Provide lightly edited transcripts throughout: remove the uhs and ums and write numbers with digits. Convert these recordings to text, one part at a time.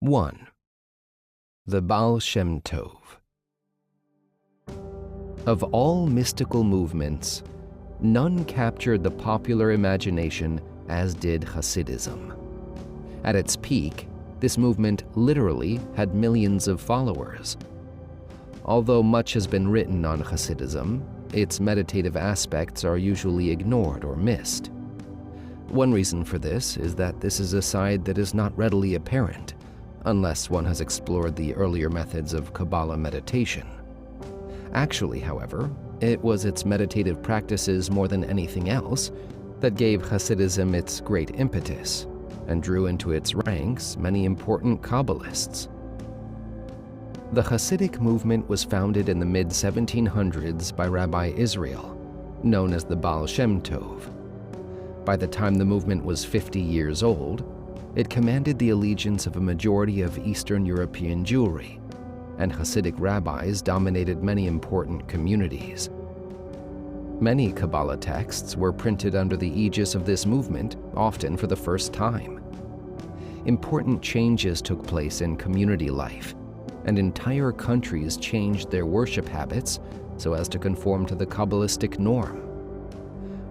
1. The Baal Shem Tov. Of all mystical movements, none captured the popular imagination as did Hasidism. At its peak, this movement literally had millions of followers. Although much has been written on Hasidism, its meditative aspects are usually ignored or missed. One reason for this is that this is a side that is not readily apparent, unless one has explored the earlier methods of Kabbalah meditation. Actually, however, it was its meditative practices more than anything else that gave Hasidism its great impetus and drew into its ranks many important Kabbalists. The Hasidic movement was founded in the mid-1700s by Rabbi Israel, known as the Baal Shem Tov. By the time the movement was 50 years old, it commanded the allegiance of a majority of Eastern European Jewry, and Hasidic rabbis dominated many important communities. Many Kabbalah texts were printed under the aegis of this movement, often for the first time. Important changes took place in community life, and entire countries changed their worship habits so as to conform to the Kabbalistic norm.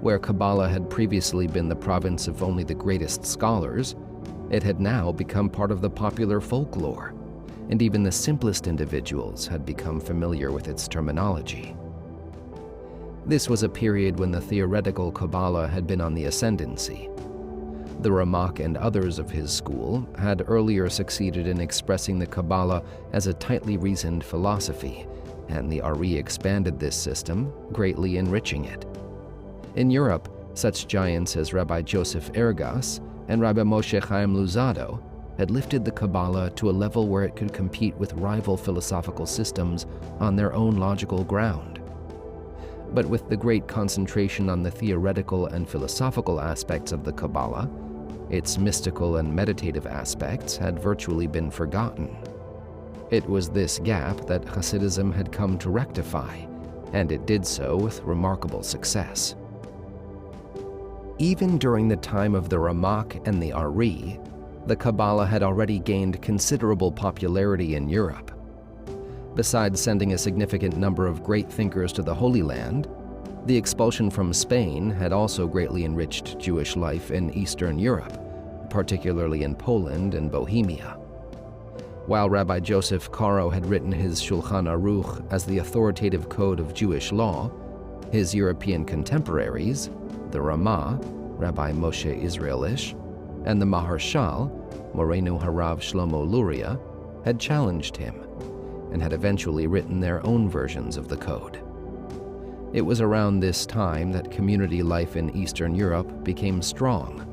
Where Kabbalah had previously been the province of only the greatest scholars, it had now become part of the popular folklore, and even the simplest individuals had become familiar with its terminology. This was a period when the theoretical Kabbalah had been on the ascendancy. The Ramak and others of his school had earlier succeeded in expressing the Kabbalah as a tightly reasoned philosophy, and the Ari expanded this system, greatly enriching it. In Europe, such giants as Rabbi Joseph Ergas and Rabbi Moshe Chaim Luzzatto had lifted the Kabbalah to a level where it could compete with rival philosophical systems on their own logical ground. But with the great concentration on the theoretical and philosophical aspects of the Kabbalah, its mystical and meditative aspects had virtually been forgotten. It was this gap that Hasidism had come to rectify, and it did so with remarkable success. Even during the time of the Ramak and the Ari, the Kabbalah had already gained considerable popularity in Europe. Besides sending a significant number of great thinkers to the Holy Land, the expulsion from Spain had also greatly enriched Jewish life in Eastern Europe, particularly in Poland and Bohemia. While Rabbi Joseph Caro had written his Shulchan Aruch as the authoritative code of Jewish law, his European contemporaries, the Ramah, Rabbi Moshe Israelish, and the Maharshal, Morenu Harav Shlomo Luria, had challenged him and had eventually written their own versions of the code. It was around this time that community life in Eastern Europe became strong,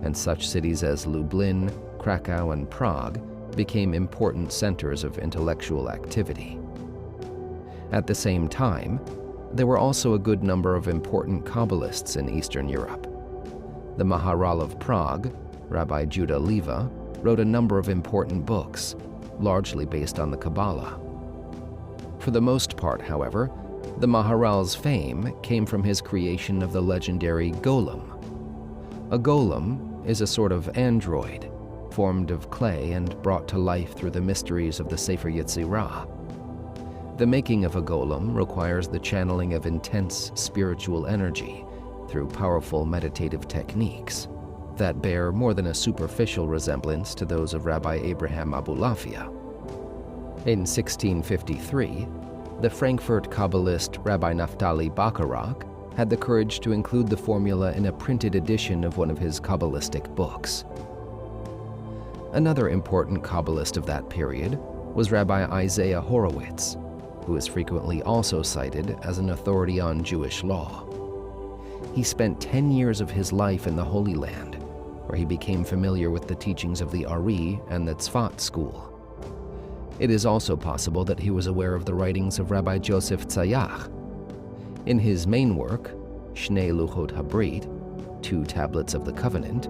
and such cities as Lublin, Krakow, and Prague became important centers of intellectual activity. At the same time, there were also a good number of important Kabbalists in Eastern Europe. The Maharal of Prague, Rabbi Judah Leva, wrote a number of important books, largely based on the Kabbalah. For the most part, however, the Maharal's fame came from his creation of the legendary golem. A golem is a sort of android, formed of clay and brought to life through the mysteries of the Sefer Yetzirah. The making of a golem requires the channeling of intense spiritual energy through powerful meditative techniques that bear more than a superficial resemblance to those of Rabbi Abraham Abulafia. In 1653, the Frankfurt Kabbalist Rabbi Naftali Bacharach had the courage to include the formula in a printed edition of one of his Kabbalistic books. Another important Kabbalist of that period was Rabbi Isaiah Horowitz, who is frequently also cited as an authority on Jewish law. He spent 10 years of his life in the Holy Land, where he became familiar with the teachings of the Ari and the Tzfat school. It is also possible that he was aware of the writings of Rabbi Joseph Tzayach. In his main work, Shnei Luchot Habrit, 2 Tablets of the Covenant,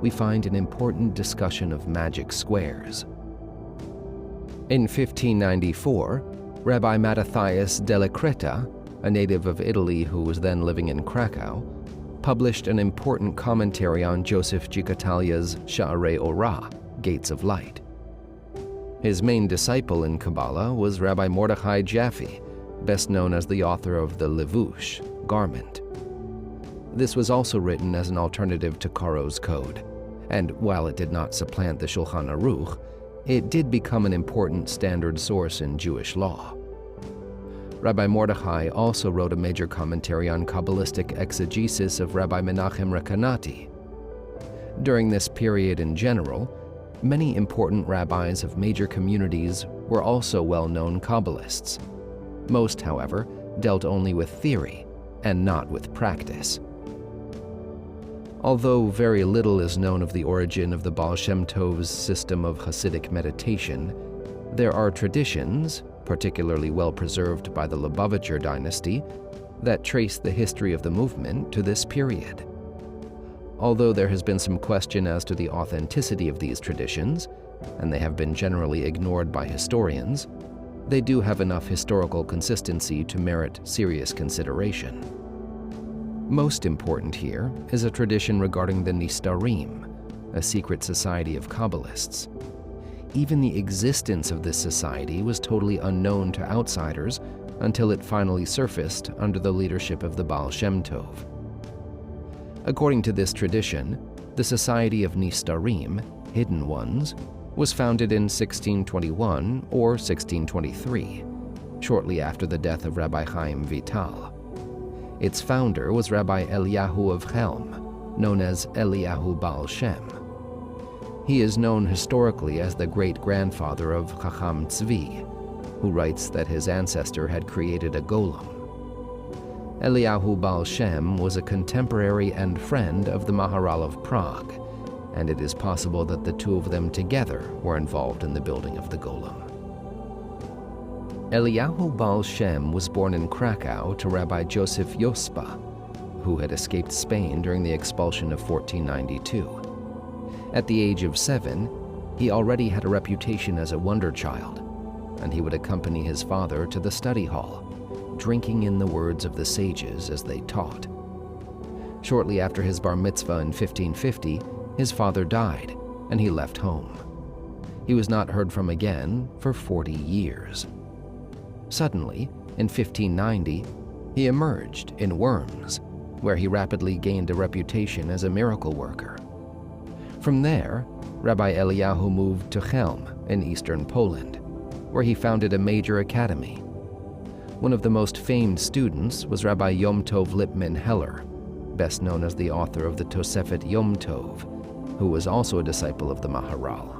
we find an important discussion of magic squares. In 1594, Rabbi Mattathias Della Creta, a native of Italy who was then living in Krakow, published an important commentary on Joseph Gicatalia's Sha'arei Orah, Gates of Light. His main disciple in Kabbalah was Rabbi Mordechai Jaffe, best known as the author of the Levush, garment. This was also written as an alternative to Caro's code, and while it did not supplant the Shulchan Aruch, it did become an important standard source in Jewish law. Rabbi Mordechai also wrote a major commentary on Kabbalistic exegesis of Rabbi Menachem Rekanati. During this period in general, many important rabbis of major communities were also well-known Kabbalists. Most, however, dealt only with theory and not with practice. Although very little is known of the origin of the Baal Shem Tov's system of Hasidic meditation, there are traditions, particularly well preserved by the Lubavitcher dynasty, that trace the history of the movement to this period. Although there has been some question as to the authenticity of these traditions, and they have been generally ignored by historians, they do have enough historical consistency to merit serious consideration. Most important here is a tradition regarding the Nistarim, a secret society of Kabbalists. Even the existence of this society was totally unknown to outsiders until it finally surfaced under the leadership of the Baal Shem Tov. According to this tradition, the Society of Nistarim, Hidden Ones, was founded in 1621 or 1623, shortly after the death of Rabbi Chaim Vital. Its founder was Rabbi Eliyahu of Chelm, known as Eliyahu Baal Shem. He is known historically as the great-grandfather of Chacham Tzvi, who writes that his ancestor had created a golem. Eliyahu Baal Shem was a contemporary and friend of the Maharal of Prague, and it is possible that the two of them together were involved in the building of the golem. Eliyahu Baal Shem was born in Krakow to Rabbi Joseph Yospa, who had escaped Spain during the expulsion of 1492. At the age of 7, he already had a reputation as a wonder child, and he would accompany his father to the study hall, drinking in the words of the sages as they taught. Shortly after his bar mitzvah in 1550, his father died, and he left home. He was not heard from again for 40 years. Suddenly, in 1590, he emerged in Worms, where he rapidly gained a reputation as a miracle worker. From there, Rabbi Eliyahu moved to Chelm in eastern Poland, where he founded a major academy. One of the most famed students was Rabbi Yom Tov Lipman Heller, best known as the author of the Tosefet Yom Tov, who was also a disciple of the Maharal.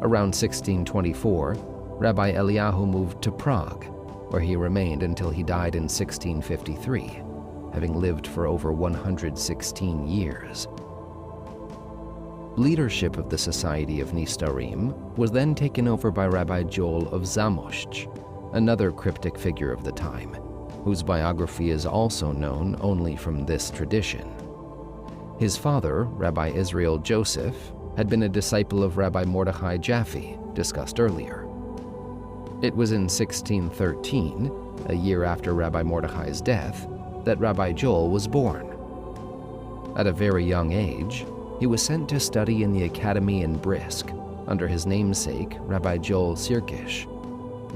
Around 1624, Rabbi Eliyahu moved to Prague, where he remained until he died in 1653, having lived for over 116 years. Leadership of the Society of Nistarim was then taken over by Rabbi Joel of Zamość, another cryptic figure of the time, whose biography is also known only from this tradition. His father, Rabbi Israel Joseph, had been a disciple of Rabbi Mordechai Jaffe, discussed earlier. It was in 1613, a year after Rabbi Mordechai's death, that Rabbi Joel was born. At a very young age, he was sent to study in the academy in Brisk under his namesake, Rabbi Joel Sirkish,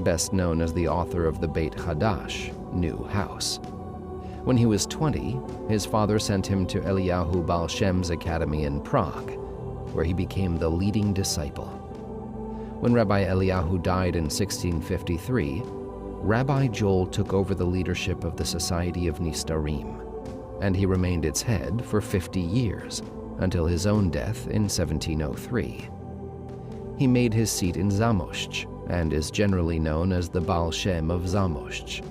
best known as the author of the Beit Hadash, New House. When he was 20, his father sent him to Eliyahu Baal Shem's academy in Prague, where he became the leading disciple. When Rabbi Eliyahu died in 1653, Rabbi Joel took over the leadership of the Society of Nistarim, and he remained its head for 50 years, until his own death in 1703. He made his seat in Zamość, and is generally known as the Baal Shem of Zamość.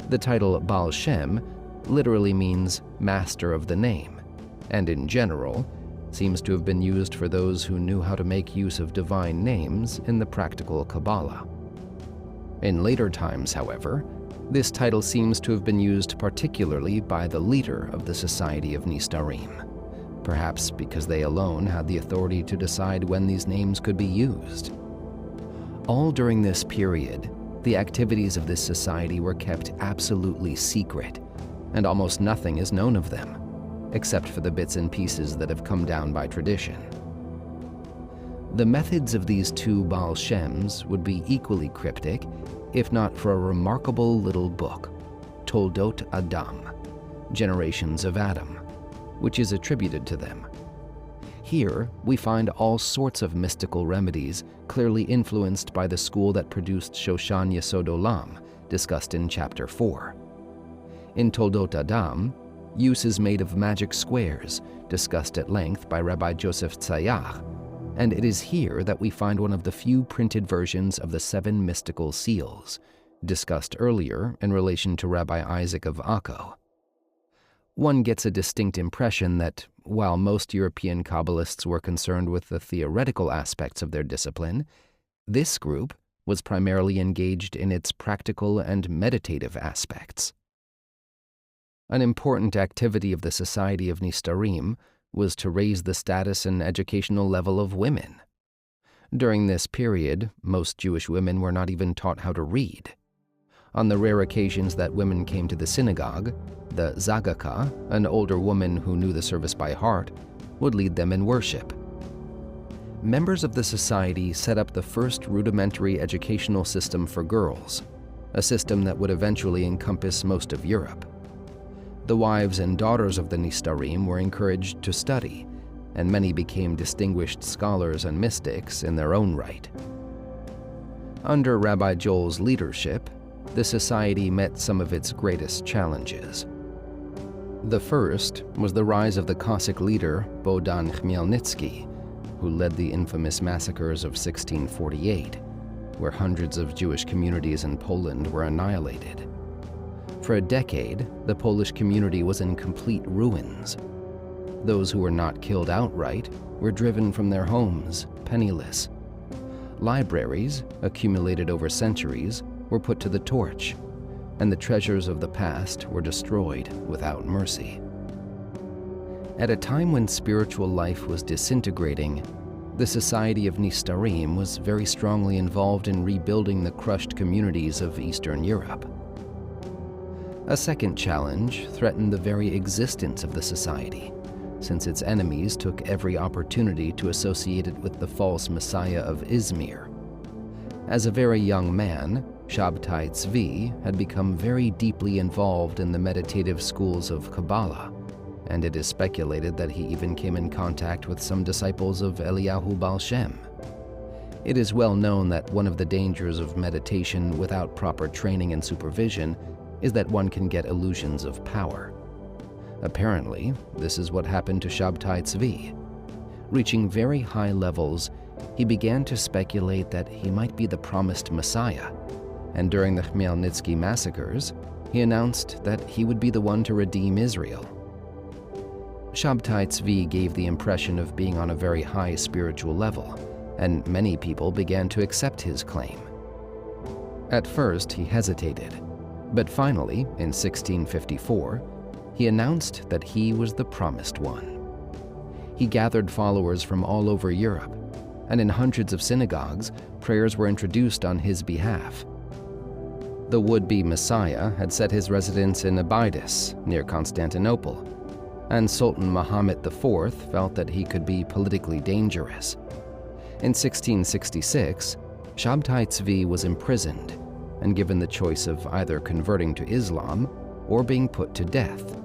The title Baal Shem literally means master of the name, and in general, seems to have been used for those who knew how to make use of divine names in the practical Kabbalah. In later times, however, this title seems to have been used particularly by the leader of the Society of Nistarim, perhaps because they alone had the authority to decide when these names could be used. All during this period, the activities of this society were kept absolutely secret, and almost nothing is known of them, except for the bits and pieces that have come down by tradition. The methods of these two Baal Shems would be equally cryptic, if not for a remarkable little book, Toldot Adam, Generations of Adam, which is attributed to them. Here, we find all sorts of mystical remedies clearly influenced by the school that produced Shoshan Yesod Olam, discussed in Chapter 4. In Toldot Adam, use is made of magic squares, discussed at length by Rabbi Joseph Tzayach, and it is here that we find one of the few printed versions of the 7 mystical seals, discussed earlier in relation to Rabbi Isaac of Akko. One gets a distinct impression that, while most European Kabbalists were concerned with the theoretical aspects of their discipline, this group was primarily engaged in its practical and meditative aspects. An important activity of the Society of Nistarim was to raise the status and educational level of women. During this period, most Jewish women were not even taught how to read. On the rare occasions that women came to the synagogue, the Zagaka, an older woman who knew the service by heart, would lead them in worship. Members of the society set up the first rudimentary educational system for girls, a system that would eventually encompass most of Europe. The wives and daughters of the Nistarim were encouraged to study, and many became distinguished scholars and mystics in their own right. Under Rabbi Joel's leadership, the society met some of its greatest challenges. The first was the rise of the Cossack leader Bohdan Khmelnytsky, who led the infamous massacres of 1648, where hundreds of Jewish communities in Poland were annihilated. For a decade, the Polish community was in complete ruins. Those who were not killed outright were driven from their homes, penniless. Libraries, accumulated over centuries, were put to the torch, and the treasures of the past were destroyed without mercy. At a time when spiritual life was disintegrating, the Society of Nistarim was very strongly involved in rebuilding the crushed communities of Eastern Europe. A second challenge threatened the very existence of the society, since its enemies took every opportunity to associate it with the false messiah of Izmir. As a very young man, Shabtai Tzvi had become very deeply involved in the meditative schools of Kabbalah, and it is speculated that he even came in contact with some disciples of Eliyahu Baal Shem. It is well known that one of the dangers of meditation without proper training and supervision is that one can get illusions of power. Apparently, this is what happened to Shabtai Tzvi. Reaching very high levels, he began to speculate that he might be the promised Messiah, and during the Khmelnytsky massacres, he announced that he would be the one to redeem Israel. Shabtai Tzvi gave the impression of being on a very high spiritual level, and many people began to accept his claim. At first, he hesitated, but finally, in 1654, he announced that he was the promised one. He gathered followers from all over Europe, and in hundreds of synagogues, prayers were introduced on his behalf. The would-be Messiah had set his residence in Abydos, near Constantinople, and Sultan Muhammad IV felt that he could be politically dangerous. In 1666, Shabtai Tzvi was imprisoned and given the choice of either converting to Islam or being put to death.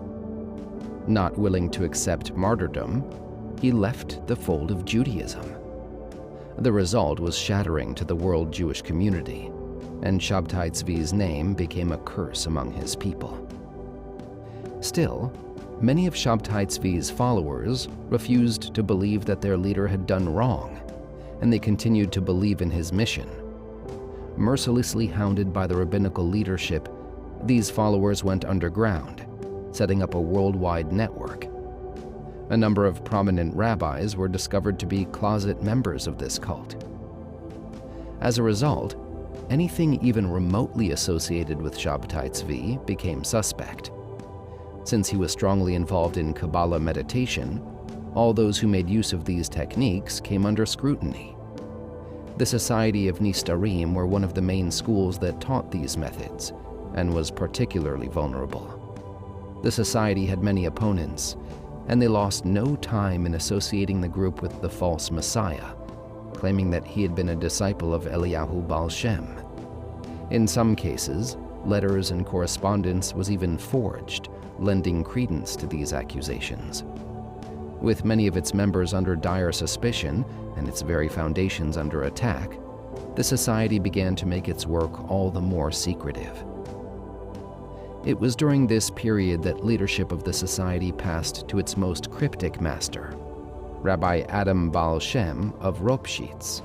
Not willing to accept martyrdom, he left the fold of Judaism. The result was shattering to the world Jewish community, and Shabtai Tzvi's name became a curse among his people. Still, many of Shabtai Tzvi's followers refused to believe that their leader had done wrong, and they continued to believe in his mission. Mercilessly hounded by the rabbinical leadership, these followers went underground, setting up a worldwide network. A number of prominent rabbis were discovered to be closet members of this cult. As a result, anything even remotely associated with Shabtai Tzvi became suspect. Since he was strongly involved in Kabbalah meditation, all those who made use of these techniques came under scrutiny. The Society of Nistarim were one of the main schools that taught these methods, and was particularly vulnerable. The society had many opponents, and they lost no time in associating the group with the false Messiah, claiming that he had been a disciple of Eliyahu Baal Shem. In some cases, letters and correspondence was even forged, lending credence to these accusations. With many of its members under dire suspicion and its very foundations under attack, the society began to make its work all the more secretive. It was during this period that leadership of the society passed to its most cryptic master, Rabbi Adam Baal Shem of Ropshitz.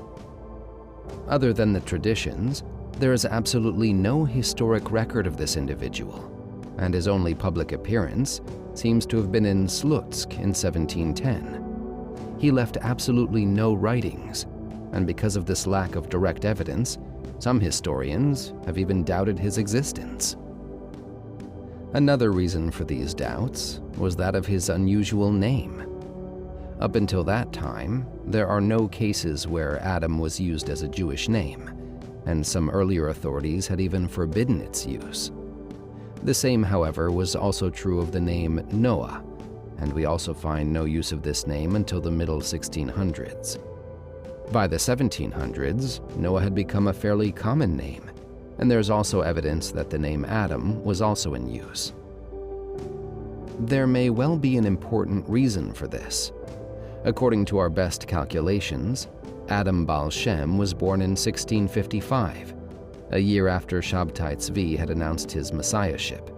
Other than the traditions, there is absolutely no historic record of this individual, and his only public appearance seems to have been in Slutsk in 1710. He left absolutely no writings, and because of this lack of direct evidence, some historians have even doubted his existence. Another reason for these doubts was that of his unusual name. Up until that time, there are no cases where Adam was used as a Jewish name, and some earlier authorities had even forbidden its use. The same, however, was also true of the name Noah, and we also find no use of this name until the middle 1600s. By the 1700s, Noah had become a fairly common name, and there's also evidence that the name Adam was also in use. There may well be an important reason for this. According to our best calculations, Adam Baal Shem was born in 1655, a year after Shabtai Tzvi had announced his messiahship,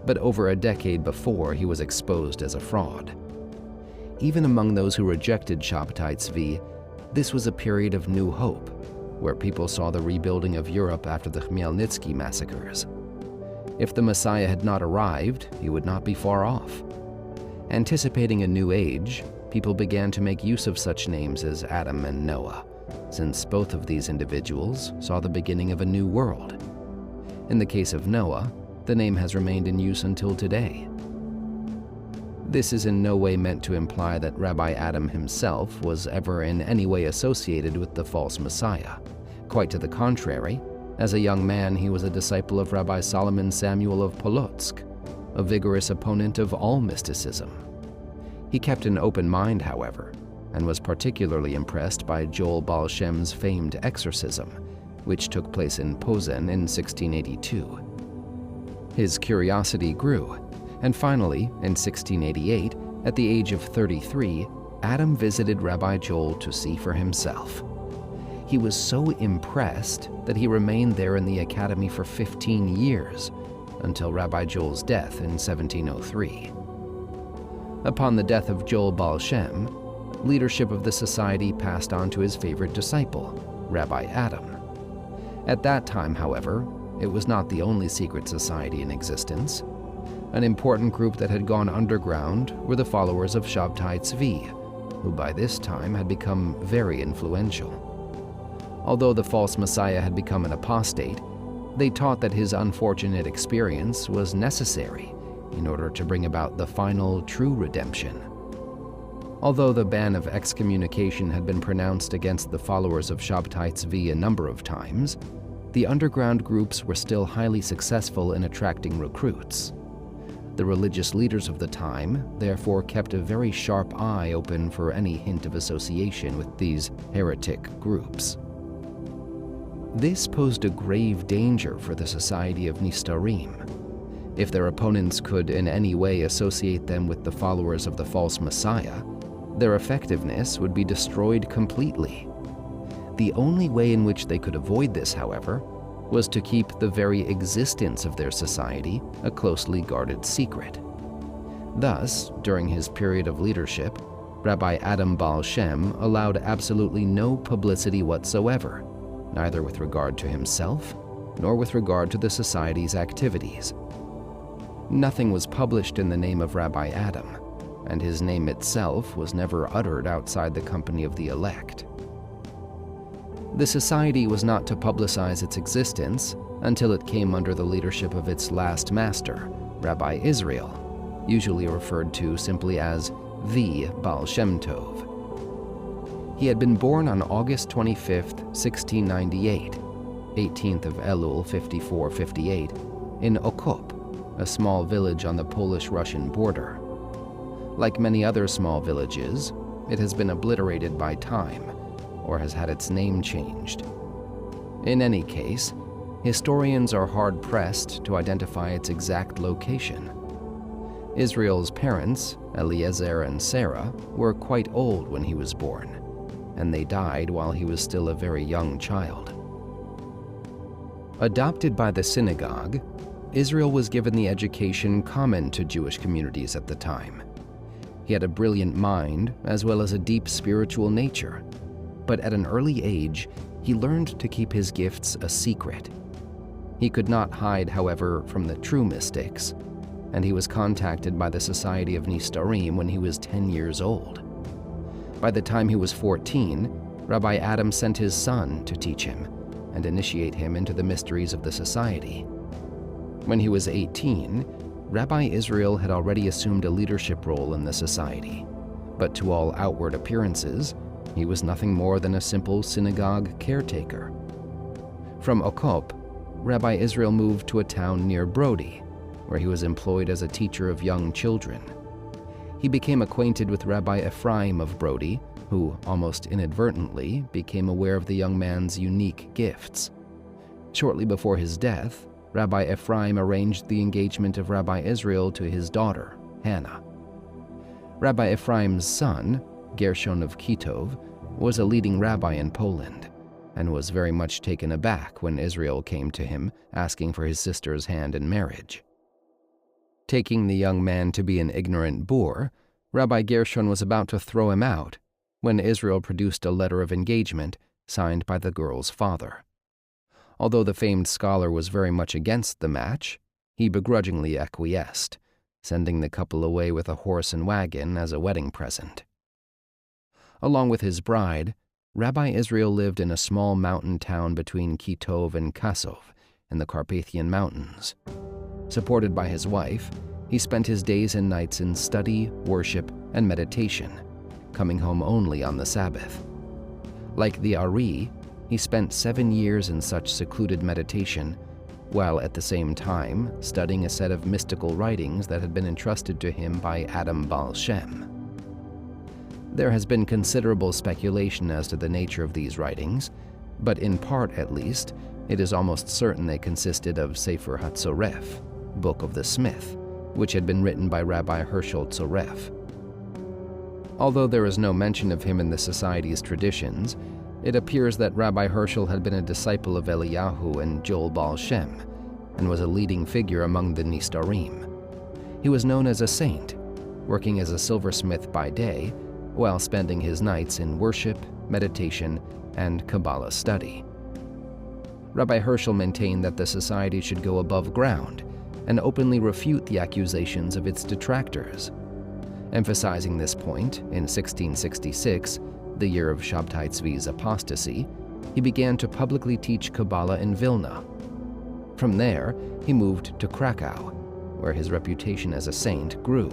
but over a decade before he was exposed as a fraud. Even among those who rejected Shabtai Tzvi, this was a period of new hope, where people saw the rebuilding of Europe after the Khmelnytsky massacres. If the Messiah had not arrived, he would not be far off. Anticipating a new age, people began to make use of such names as Adam and Noah, since both of these individuals saw the beginning of a new world. In the case of Noah, the name has remained in use until today. This is in no way meant to imply that Rabbi Adam himself was ever in any way associated with the false Messiah. Quite to the contrary, as a young man he was a disciple of Rabbi Solomon Samuel of Polotsk, a vigorous opponent of all mysticism. He kept an open mind, however, and was particularly impressed by Joel Baal Shem's famed exorcism, which took place in Posen in 1682. His curiosity grew, and finally, in 1688, at the age of 33, Adam visited Rabbi Joel to see for himself. He was so impressed that he remained there in the academy for 15 years, until Rabbi Joel's death in 1703. Upon the death of Joel Baal Shem, leadership of the society passed on to his favorite disciple, Rabbi Adam. At that time, however, it was not the only secret society in existence. An important group that had gone underground were the followers of Shabtai Tzvi, who by this time had become very influential. Although the false Messiah had become an apostate, they taught that his unfortunate experience was necessary in order to bring about the final true redemption. Although the ban of excommunication had been pronounced against the followers of Shabtai Tzvi a number of times, the underground groups were still highly successful in attracting recruits. The religious leaders of the time therefore kept a very sharp eye open for any hint of association with these heretic groups. This posed a grave danger for the society of Nistarim. If their opponents could in any way associate them with the followers of the false Messiah, their effectiveness would be destroyed completely. The only way in which they could avoid this, however, was to keep the very existence of their society a closely guarded secret. Thus, during his period of leadership, Rabbi Adam Baal Shem allowed absolutely no publicity whatsoever, neither with regard to himself nor with regard to the society's activities. Nothing was published in the name of Rabbi Adam, and his name itself was never uttered outside the company of the elect. The society was not to publicize its existence until it came under the leadership of its last master, Rabbi Israel, usually referred to simply as the Baal Shem Tov. He had been born on August 25, 1698, 18th of Elul 5458, in Okop, a small village on the Polish-Russian border. Like many other small villages, it has been obliterated by time, or has had its name changed. In any case, historians are hard-pressed to identify its exact location. Israel's parents, Eliezer and Sarah, were quite old when he was born, and they died while he was still a very young child. Adopted by the synagogue, Israel was given the education common to Jewish communities at the time. He had a brilliant mind as well as a deep spiritual nature, but at an early age, he learned to keep his gifts a secret. He could not hide, however, from the true mystics, and he was contacted by the Society of Nistarim when he was 10 years old. By the time he was 14, Rabbi Adam sent his son to teach him and initiate him into the mysteries of the society. When he was 18, Rabbi Israel had already assumed a leadership role in the society, but to all outward appearances, he was nothing more than a simple synagogue caretaker. From Okop, Rabbi Israel moved to a town near Brody, where he was employed as a teacher of young children. He became acquainted with Rabbi Ephraim of Brody, who, almost inadvertently, became aware of the young man's unique gifts. Shortly before his death, Rabbi Ephraim arranged the engagement of Rabbi Israel to his daughter, Hannah. Rabbi Ephraim's son, Gershon of Kitov, was a leading rabbi in Poland, and was very much taken aback when Israel came to him asking for his sister's hand in marriage. Taking the young man to be an ignorant boor, Rabbi Gershon was about to throw him out when Israel produced a letter of engagement signed by the girl's father. Although the famed scholar was very much against the match, he begrudgingly acquiesced, sending the couple away with a horse and wagon as a wedding present. Along with his bride, Rabbi Israel lived in a small mountain town between Kitov and Kasov in the Carpathian Mountains. Supported by his wife, he spent his days and nights in study, worship, and meditation, coming home only on the Sabbath. Like the Ari, he spent 7 years in such secluded meditation, while at the same time studying a set of mystical writings that had been entrusted to him by Adam Baal Shem. There has been considerable speculation as to the nature of these writings, but in part at least, it is almost certain they consisted of Sefer HaTzoref, Book of the Smith, which had been written by Rabbi Herschel Tzoref. Although there is no mention of him in the Society's traditions, it appears that Rabbi Herschel had been a disciple of Eliyahu and Joel Baal Shem, and was a leading figure among the Nistarim. He was known as a saint, working as a silversmith by day, while spending his nights in worship, meditation, and Kabbalah study. Rabbi Herschel maintained that the Society should go above ground and openly refute the accusations of its detractors. Emphasizing this point, in 1666, the year of Shabtai Tzvi's apostasy, he began to publicly teach Kabbalah in Vilna. From there, he moved to Krakow, where his reputation as a saint grew.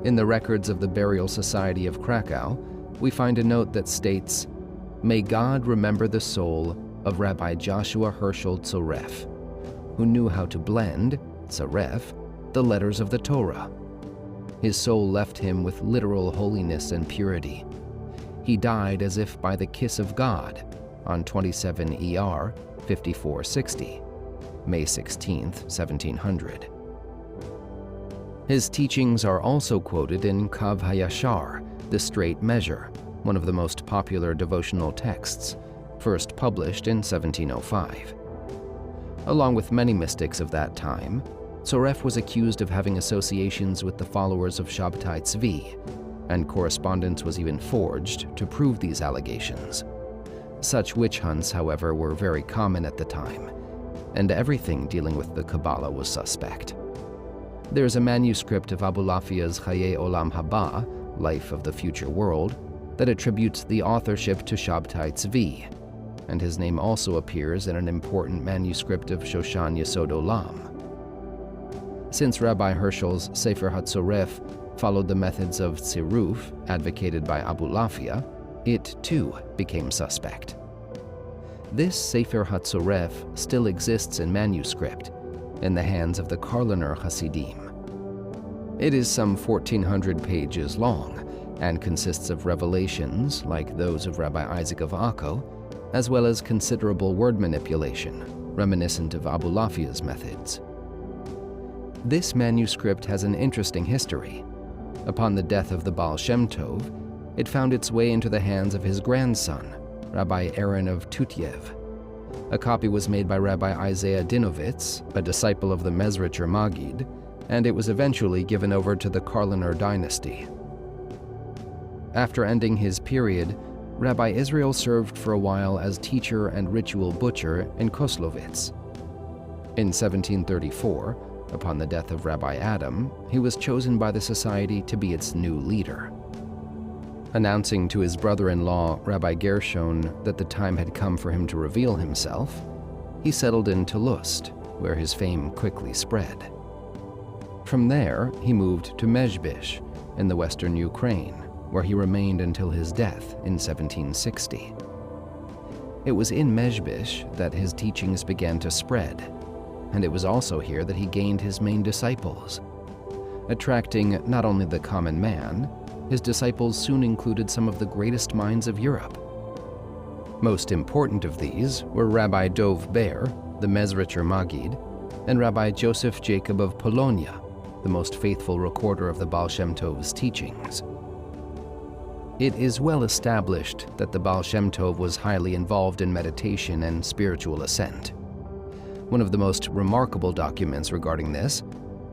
In the records of the Burial Society of Krakow, we find a note that states, "May God remember the soul of Rabbi Joshua Herschel Tzoref, who knew how to blend, Tzoref, the letters of the Torah. His soul left him with literal holiness and purity. He died as if by the kiss of God on 27 ER 5460, May 16, 1700. His teachings are also quoted in Kav HaYashar, The Straight Measure, one of the most popular devotional texts, first published in 1705. Along with many mystics of that time, Tzoref was accused of having associations with the followers of Shabtai Tzvi, and correspondence was even forged to prove these allegations. Such witch hunts, however, were very common at the time, and everything dealing with the Kabbalah was suspect. There is a manuscript of Abulafia's Chaye Olam Haba, Life of the Future World, that attributes the authorship to Shabtai Tzvi, and his name also appears in an important manuscript of Shoshan Yesod Olam. Since Rabbi Herschel's Sefer HaTzoref followed the methods of tziruf advocated by Abulafia, it too became suspect. This Sefer HaTzoref still exists in manuscript, in the hands of the Karliner Hasidim. It is some 1,400 pages long and consists of revelations like those of Rabbi Isaac of Akko, as well as considerable word manipulation, reminiscent of Abulafia's methods. This manuscript has an interesting history. Upon the death of the Baal Shem Tov, it found its way into the hands of his grandson, Rabbi Aaron of Tutyev. A copy was made by Rabbi Isaiah Dinovitz, a disciple of the Mezritcher Maggid, and it was eventually given over to the Karliner dynasty. After ending his period, Rabbi Israel served for a while as teacher and ritual butcher in Koslowitz. In 1734, upon the death of Rabbi Adam, he was chosen by the society to be its new leader. Announcing to his brother-in-law, Rabbi Gershon, that the time had come for him to reveal himself, he settled in Tulust, where his fame quickly spread. From there, he moved to Mezhbish, in the western Ukraine, where he remained until his death in 1760. It was in Mezhbish that his teachings began to spread, and it was also here that he gained his main disciples. Attracting not only the common man, his disciples soon included some of the greatest minds of Europe. Most important of these were Rabbi Dov Ber, the Mezritcher Maggid, and Rabbi Joseph Jacob of Polonia, the most faithful recorder of the Baal Shem Tov's teachings. It is well established that the Baal Shem Tov was highly involved in meditation and spiritual ascent. One of the most remarkable documents regarding this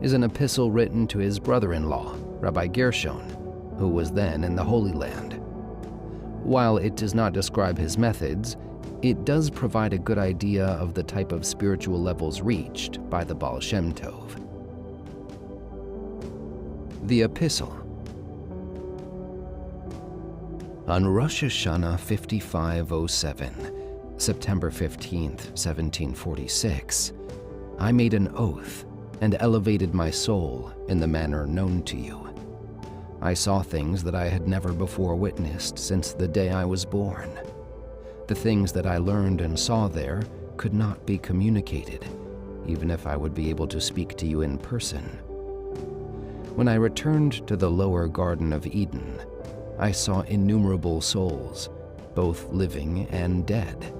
is an epistle written to his brother-in-law, Rabbi Gershon, who was then in the Holy Land. While it does not describe his methods, it does provide a good idea of the type of spiritual levels reached by the Baal Shem Tov. The Epistle. On Rosh Hashanah 5507, September 15th, 1746, I made an oath and elevated my soul in the manner known to you. I saw things that I had never before witnessed since the day I was born. The things that I learned and saw there could not be communicated, even if I would be able to speak to you in person. When I returned to the lower Garden of Eden, I saw innumerable souls, both living and dead,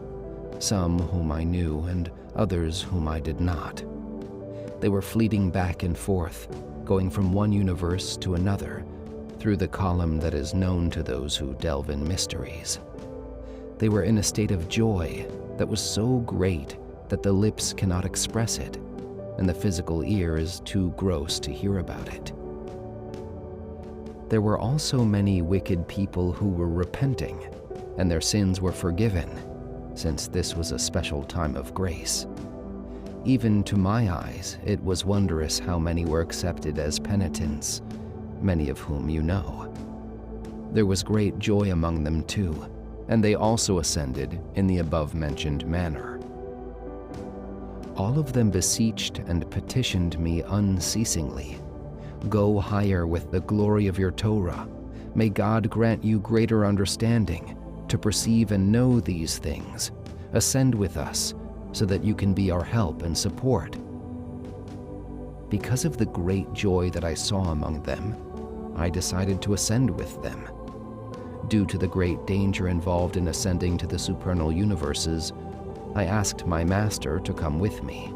some whom I knew and others whom I did not. They were fleeting back and forth, going from one universe to another, through the column that is known to those who delve in mysteries. They were in a state of joy that was so great that the lips cannot express it, and the physical ear is too gross to hear about it. There were also many wicked people who were repenting, and their sins were forgiven, since this was a special time of grace. Even to my eyes, it was wondrous how many were accepted as penitents, many of whom you know. There was great joy among them too, and they also ascended in the above-mentioned manner. All of them beseeched and petitioned me unceasingly. Go higher with the glory of your Torah. May God grant you greater understanding to perceive and know these things. Ascend with us so that you can be our help and support. Because of the great joy that I saw among them, I decided to ascend with them. Due to the great danger involved in ascending to the supernal universes, I asked my master to come with me.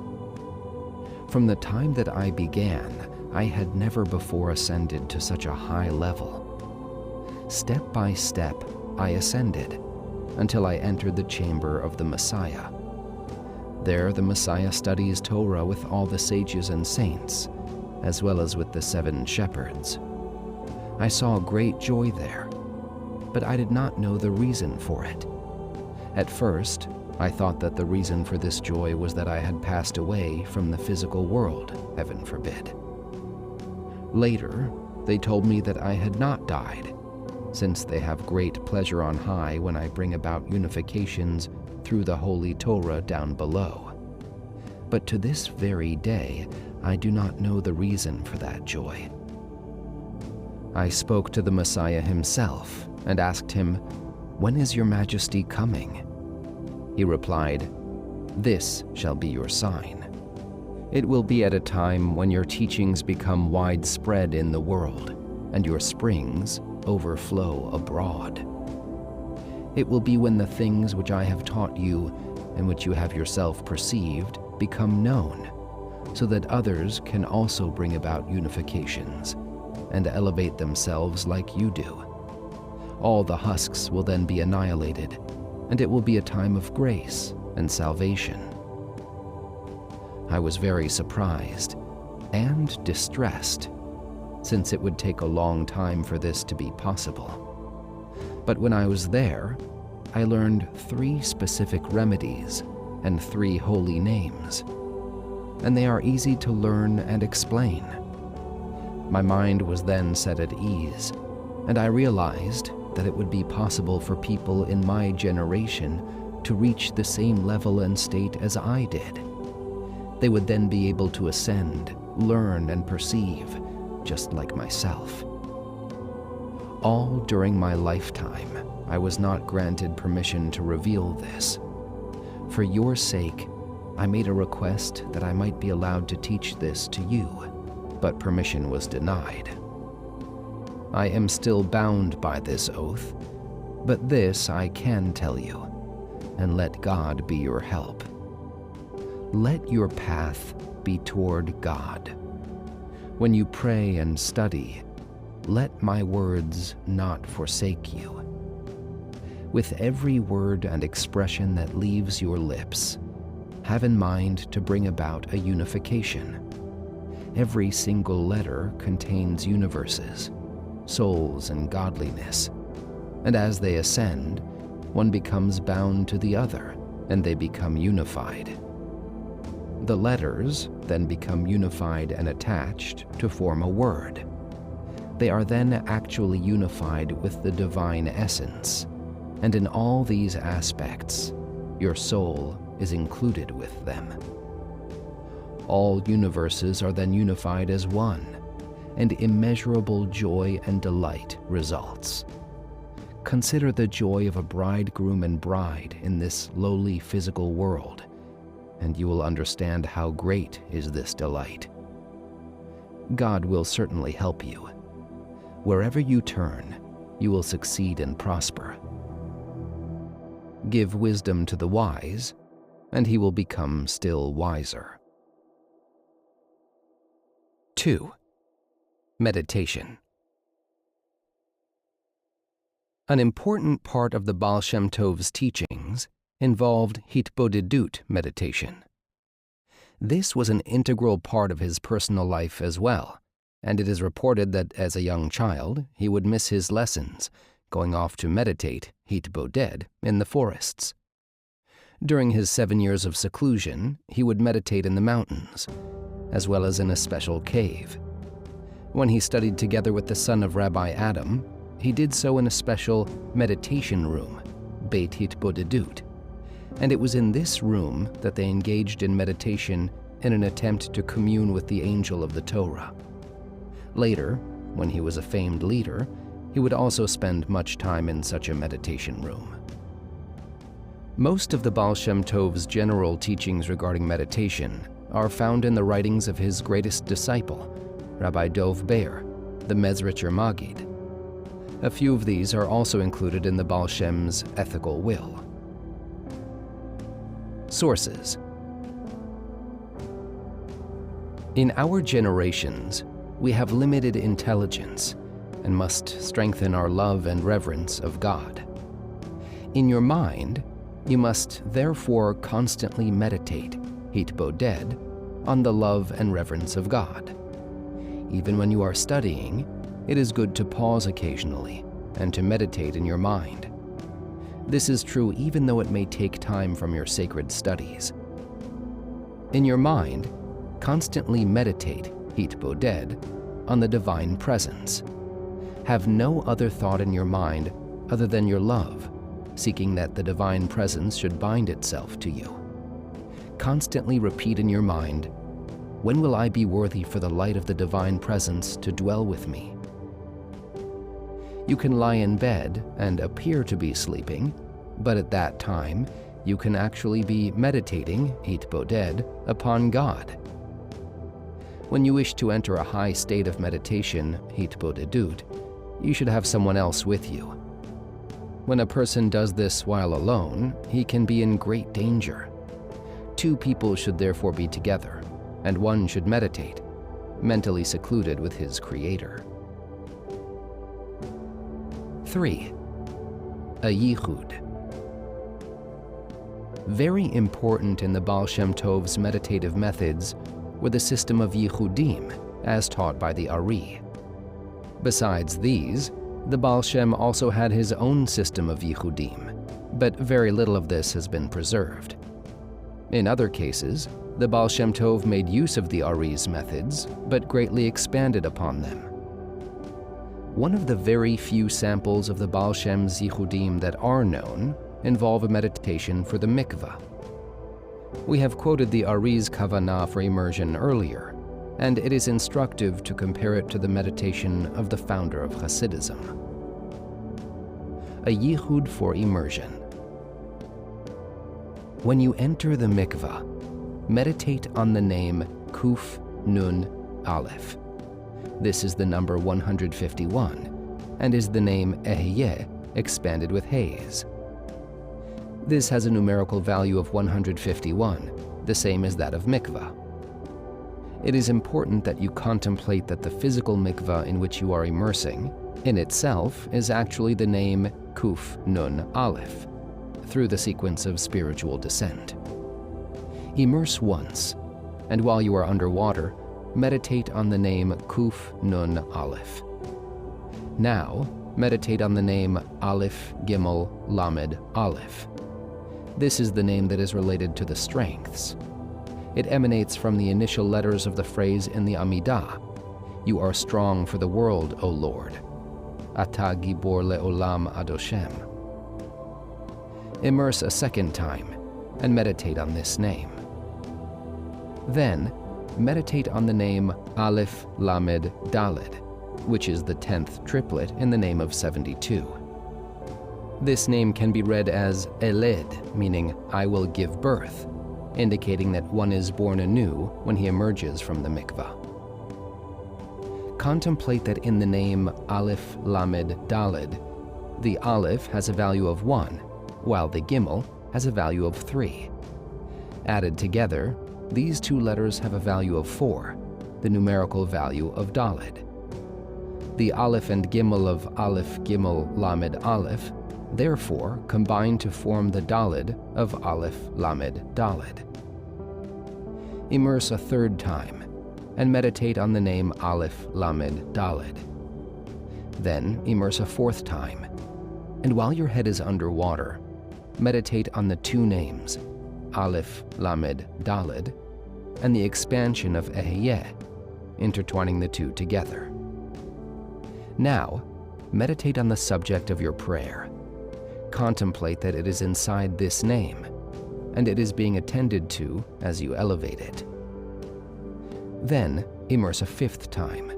From the time that I began, I had never before ascended to such a high level. Step by step, I ascended until I entered the chamber of the Messiah. There, the Messiah studies Torah with all the sages and saints, as well as with the 7 shepherds. I saw great joy there, but I did not know the reason for it. At first, I thought that the reason for this joy was that I had passed away from the physical world, heaven forbid. Later, they told me that I had not died, since they have great pleasure on high when I bring about unifications through the holy Torah down below. But to this very day, I do not know the reason for that joy. I spoke to the Messiah himself and asked him, "When is your Majesty coming?" He replied, "This shall be your sign. It will be at a time when your teachings become widespread in the world, and your springs, overflow abroad. It will be when the things which I have taught you and which you have yourself perceived become known, so that others can also bring about unifications and elevate themselves like you do. All the husks will then be annihilated, and it will be a time of grace and salvation. I was very surprised and distressed, since it would take a long time for this to be possible. But when I was there, I learned 3 specific remedies and 3 holy names, and they are easy to learn and explain. My mind was then set at ease, and I realized that it would be possible for people in my generation to reach the same level and state as I did. They would then be able to ascend, learn, and perceive, just like myself. All during my lifetime, I was not granted permission to reveal this. For your sake, I made a request that I might be allowed to teach this to you, but permission was denied. I am still bound by this oath, but this I can tell you, and let God be your help. Let your path be toward God. When you pray and study, let my words not forsake you. With every word and expression that leaves your lips, have in mind to bring about a unification. Every single letter contains universes, souls, and godliness, and as they ascend, one becomes bound to the other, and they become unified. The letters then become unified and attached to form a word. They are then actually unified with the divine essence, and in all these aspects, your soul is included with them. All universes are then unified as one, and immeasurable joy and delight results. Consider the joy of a bridegroom and bride in this lowly physical world, and you will understand how great is this delight. God will certainly help you. Wherever you turn, you will succeed and prosper. Give wisdom to the wise, and he will become still wiser. 2. Meditation. An important part of the Baal Shem Tov's teachings involved hitbodedut meditation. This was an integral part of his personal life as well, and it is reported that as a young child, he would miss his lessons, going off to meditate, hitboded, in the forests. During his 7 years of seclusion, he would meditate in the mountains, as well as in a special cave. When he studied together with the son of Rabbi Adam, he did so in a special meditation room, Beit Hitbodedut, and it was in this room that they engaged in meditation in an attempt to commune with the angel of the Torah. Later, when he was a famed leader, he would also spend much time in such a meditation room. Most of the Baal Shem Tov's general teachings regarding meditation are found in the writings of his greatest disciple, Rabbi Dov Ber, the Mezritcher Maggid. A few of these are also included in the Baal Shem's ethical will. Sources. In our generations, we have limited intelligence and must strengthen our love and reverence of God. In your mind, you must therefore constantly meditate, hitboded, on the love and reverence of God. Even when you are studying, it is good to pause occasionally and to meditate in your mind. This is true even though it may take time from your sacred studies. In your mind, constantly meditate, hitboded, on the divine presence. Have no other thought in your mind other than your love, seeking that the divine presence should bind itself to you. Constantly repeat in your mind, "When will I be worthy for the light of the divine presence to dwell with me?" You can lie in bed and appear to be sleeping, but at that time, you can actually be meditating, hitboded, upon God. When you wish to enter a high state of meditation, hitbodedut, you should have someone else with you. When a person does this while alone, he can be in great danger. 2 people should therefore be together, and one should meditate, mentally secluded with his creator. 3. A yichud. Very important in the Baal Shem Tov's meditative methods were the system of yichudim, as taught by the Ari. Besides these, the Baal Shem also had his own system of yichudim, but very little of this has been preserved. In other cases, the Baal Shem Tov made use of the Ari's methods, but greatly expanded upon them. One of the very few samples of the Baal Shem's yichudim that are known involve a meditation for the mikvah. We have quoted the Ari's kavanah for immersion earlier, and it is instructive to compare it to the meditation of the founder of Hasidism. A yichud for immersion. When you enter the mikvah, meditate on the name Kuf Nun Aleph. This is the number 151, and is the name Ehyeh expanded with Hays. This has a numerical value of 151, the same as that of mikvah. It is important that you contemplate that the physical mikvah in which you are immersing, in itself, is actually the name Kuf Nun Aleph, through the sequence of spiritual descent. Immerse once, and while you are underwater, meditate on the name Kuf Nun Aleph. Now, meditate on the name Aleph Gimel Lamed Aleph. This is the name that is related to the strengths. It emanates from the initial letters of the phrase in the Amidah, "You are strong for the world, O Lord. Ata Gibor Le'olam Adoshem." Immerse a second time and meditate on this name. Then, meditate on the name Aleph Lamed Daled, which is the 10th triplet in the name of 72. This name can be read as Eled, meaning I will give birth, indicating that one is born anew when he emerges from the mikvah. Contemplate that in the name Aleph Lamed Daled, the Aleph has a value of 1, while the Gimel has a value of 3. Added together, these 2 letters have a value of 4, the numerical value of Daled. The Aleph and Gimel of Aleph Gimel Lamed Aleph therefore combine to form the Daled of Aleph Lamed Daled. Immerse a third time and meditate on the name Aleph Lamed Daled. Then immerse a fourth time, and while your head is underwater, meditate on the 2 names, Aleph Lamed Daled, and the expansion of Ehyeh, intertwining the 2 together. Now, meditate on the subject of your prayer. Contemplate that it is inside this name, and it is being attended to as you elevate it. Then, immerse a 5th time,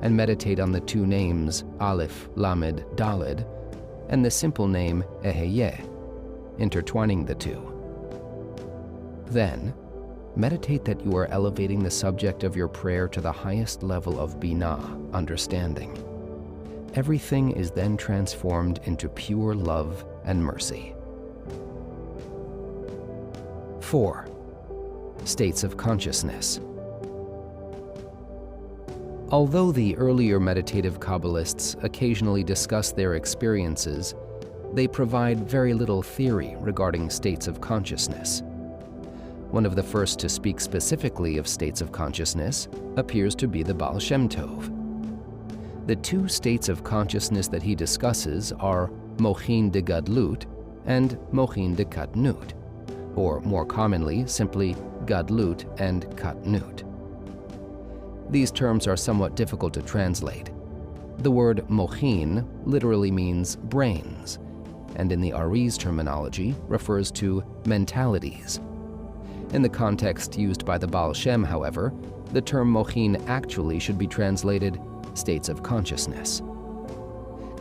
and meditate on the 2 names Aleph Lamed Daled, and the simple name Ehyeh, intertwining the 2. Then, meditate that you are elevating the subject of your prayer to the highest level of binah, understanding. Everything is then transformed into pure love and mercy. 4. States of consciousness. Although the earlier meditative Kabbalists occasionally discuss their experiences, they provide very little theory regarding states of consciousness. One of the first to speak specifically of states of consciousness appears to be the Baal Shem Tov. The 2 states of consciousness that he discusses are Mochin de Gadlut and Mochin de Katnut, or more commonly, simply Gadlut and Katnut. These terms are somewhat difficult to translate. The word Mochin literally means brains, and in the Ari's terminology refers to mentalities. In the context used by the Baal Shem, however, the term Mochin actually should be translated states of consciousness.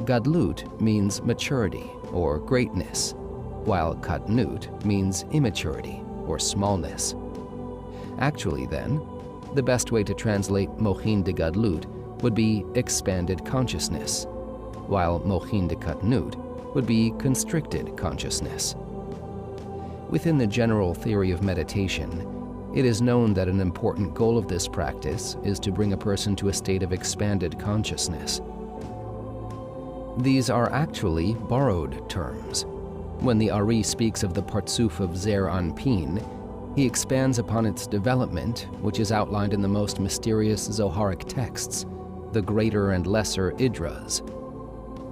Gadlut means maturity or greatness, while Katnut means immaturity or smallness. Actually then, the best way to translate Mochin de Gadlut would be expanded consciousness, while mochin de katnut would be constricted consciousness. Within the general theory of meditation, it is known that an important goal of this practice is to bring a person to a state of expanded consciousness. These are actually borrowed terms. When the Ari speaks of the Partsuf of Zeir Anpin, he expands upon its development, which is outlined in the most mysterious Zoharic texts, the greater and lesser Idras.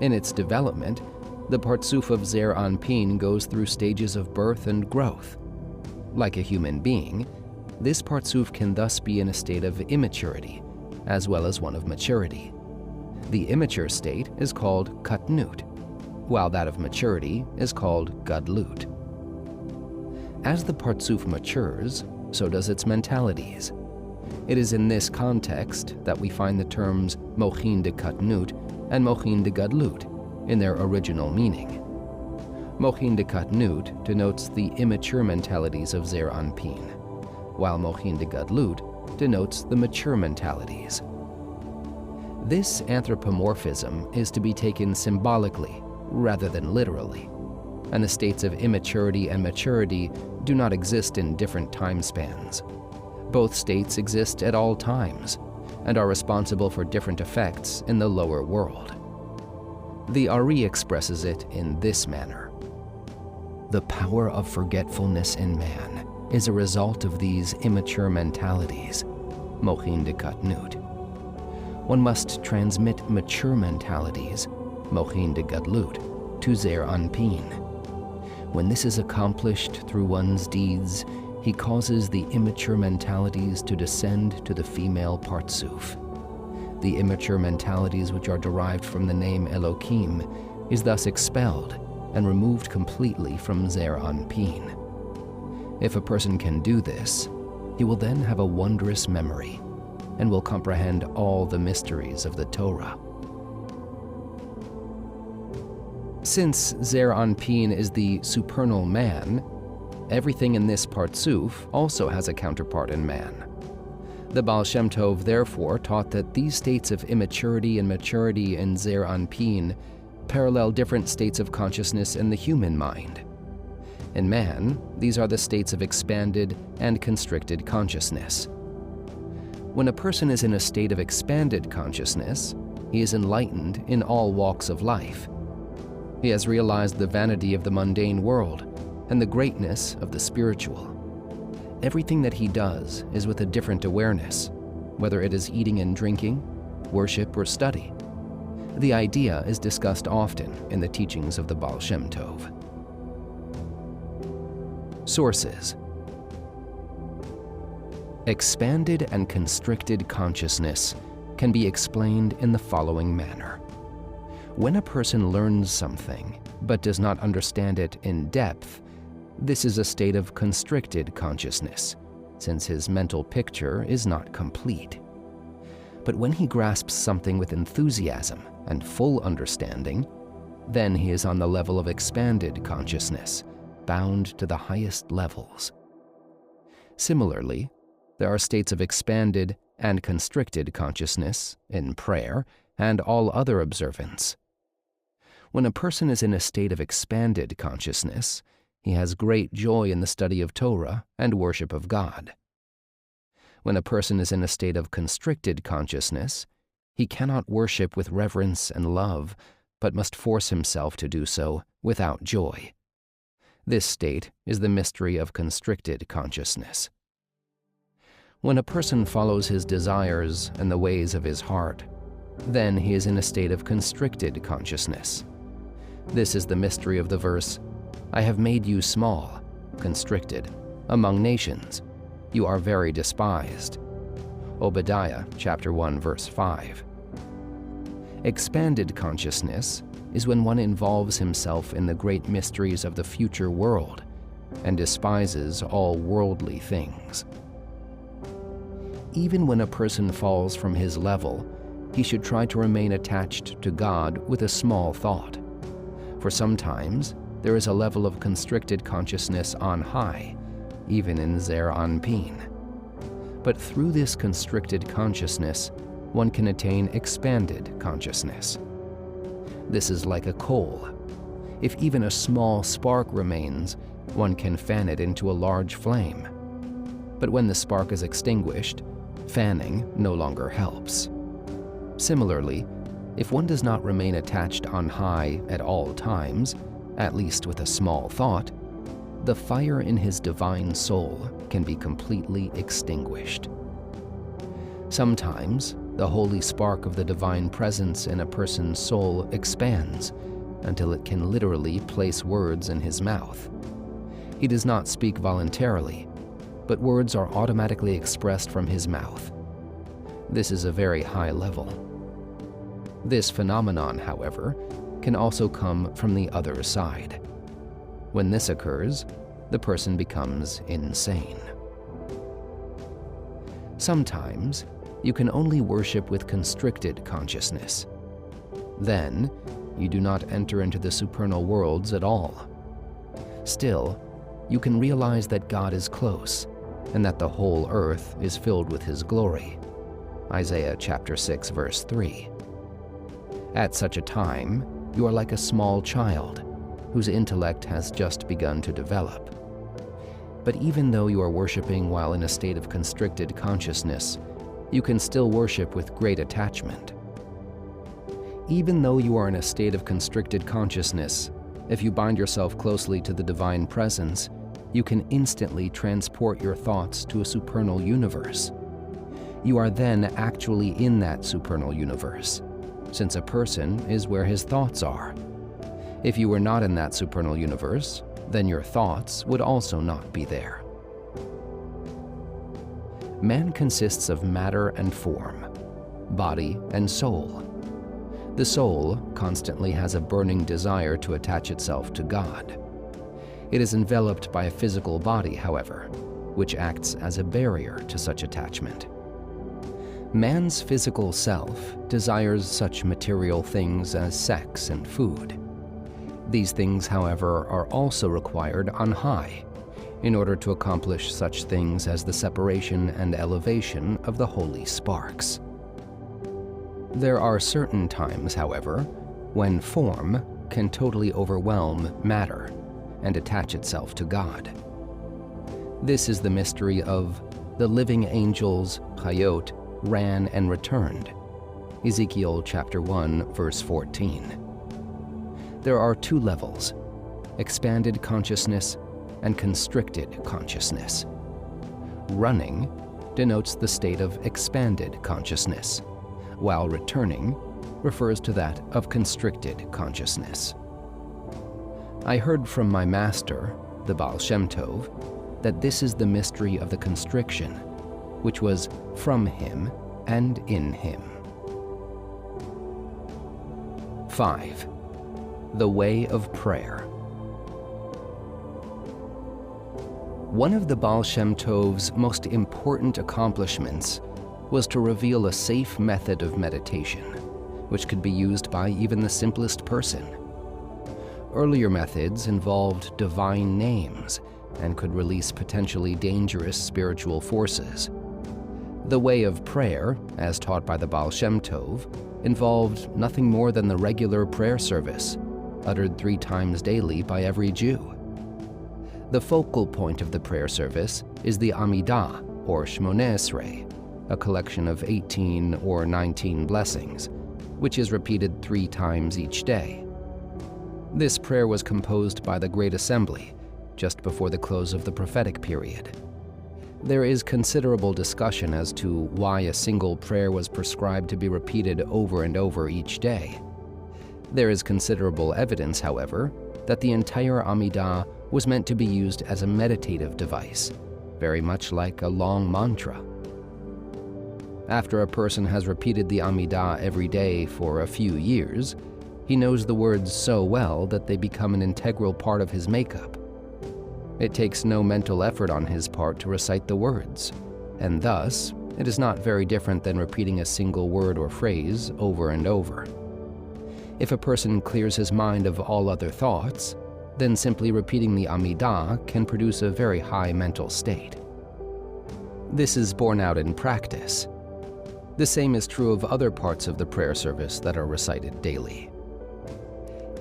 In its development, the Partsuf of Zeir Anpin goes through stages of birth and growth. Like a human being, this Partsuf can thus be in a state of immaturity, as well as one of maturity. The immature state is called katnut, while that of maturity is called gadlut. As the Partsuf matures, so does its mentalities. It is in this context that we find the terms mochin de katnut and mochin de gadlut in their original meaning. Mochin de katnut denotes the immature mentalities of Zeir Anpin, while mochin de gadlut denotes the mature mentalities. This anthropomorphism is to be taken symbolically rather than literally, and the states of immaturity and maturity do not exist in different time spans. Both states exist at all times and are responsible for different effects in the lower world. The Ari expresses it in this manner. The power of forgetfulness in man is a result of these immature mentalities, mochin de katnut. One must transmit mature mentalities, mochin de gadlut, to Zeir Anpin. When this is accomplished through one's deeds, he causes the immature mentalities to descend to the female Partsuf. The immature mentalities which are derived from the name Elohim is thus expelled and removed completely from Zeir Anpin. If a person can do this, he will then have a wondrous memory and will comprehend all the mysteries of the Torah. Since Zeir Anpin is the supernal man, everything in this Partsuf also has a counterpart in man. The Baal Shem Tov therefore taught that these states of immaturity and maturity in Zeir Anpin parallel different states of consciousness in the human mind. In man, these are the states of expanded and constricted consciousness. When a person is in a state of expanded consciousness, he is enlightened in all walks of life. He has realized the vanity of the mundane world and the greatness of the spiritual. Everything that he does is with a different awareness, whether it is eating and drinking, worship, or study. The idea is discussed often in the teachings of the Baal Shem Tov. Sources. Expanded and constricted consciousness can be explained in the following manner. When a person learns something but does not understand it in depth, this is a state of constricted consciousness, since his mental picture is not complete. But when he grasps something with enthusiasm and full understanding, then he is on the level of expanded consciousness, bound to the highest levels. Similarly, there are states of expanded and constricted consciousness in prayer and all other observance. When a person is in a state of expanded consciousness, he has great joy in the study of Torah and worship of God. When a person is in a state of constricted consciousness, he cannot worship with reverence and love, but must force himself to do so without joy. This state is the mystery of constricted consciousness. When a person follows his desires and the ways of his heart, then he is in a state of constricted consciousness. This is the mystery of the verse, "I have made you small, constricted, among nations. You are very despised." Obadiah chapter 1, verse 5. Expanded consciousness is when one involves himself in the great mysteries of the future world and despises all worldly things. Even when a person falls from his level, he should try to remain attached to God with a small thought. For sometimes, there is a level of constricted consciousness on high, even in Zeir Anpin. But through this constricted consciousness, one can attain expanded consciousness. This is like a coal. If even a small spark remains, one can fan it into a large flame. But when the spark is extinguished, fanning no longer helps. Similarly, if one does not remain attached on high at all times, at least with a small thought, the fire in his divine soul can be completely extinguished. Sometimes, the holy spark of the divine presence in a person's soul expands until it can literally place words in his mouth. He does not speak voluntarily, but words are automatically expressed from his mouth. This is a very high level. This phenomenon, however, can also come from the other side. When this occurs, the person becomes insane. Sometimes, you can only worship with constricted consciousness. Then, you do not enter into the supernal worlds at all. Still, you can realize that God is close and that the whole earth is filled with His glory. Isaiah chapter 6, verse 3. At such a time, you are like a small child whose intellect has just begun to develop. But even though you are worshiping while in a state of constricted consciousness, you can still worship with great attachment. Even though you are in a state of constricted consciousness, if you bind yourself closely to the divine presence, you can instantly transport your thoughts to a supernal universe. You are then actually in that supernal universe, since a person is where his thoughts are. If you were not in that supernal universe, then your thoughts would also not be there. Man consists of matter and form, body and soul. The soul constantly has a burning desire to attach itself to God. It is enveloped by a physical body, however, which acts as a barrier to such attachment. Man's physical self desires such material things as sex and food. These things, however, are also required on high, in order to accomplish such things as the separation and elevation of the holy sparks. There are certain times, however, when form can totally overwhelm matter and attach itself to God. This is the mystery of the living angels, Chayot, ran and returned. Ezekiel chapter 1, verse 14. There are two levels, expanded consciousness and constricted consciousness. Running denotes the state of expanded consciousness, while returning refers to that of constricted consciousness. I heard from my master, the Baal Shem Tov, that this is the mystery of the constriction, which was from him and in him. 5. The way of prayer. One of the Baal Shem Tov's most important accomplishments was to reveal a safe method of meditation, which could be used by even the simplest person. Earlier methods involved divine names and could release potentially dangerous spiritual forces. The way of prayer, as taught by the Baal Shem Tov, involved nothing more than the regular prayer service, uttered 3 times daily by every Jew. The focal point of the prayer service is the Amidah, or Shmoneh Esrei, a collection of 18 or 19 blessings, which is repeated 3 times each day. This prayer was composed by the Great Assembly, just before the close of the prophetic period. There is considerable discussion as to why a single prayer was prescribed to be repeated over and over each day. There is considerable evidence, however, that the entire Amidah was meant to be used as a meditative device, very much like a long mantra. After a person has repeated the Amidah every day for a few years, he knows the words so well that they become an integral part of his makeup. It takes no mental effort on his part to recite the words, and thus, it is not very different than repeating a single word or phrase over and over. If a person clears his mind of all other thoughts, then simply repeating the Amidah can produce a very high mental state. This is borne out in practice. The same is true of other parts of the prayer service that are recited daily.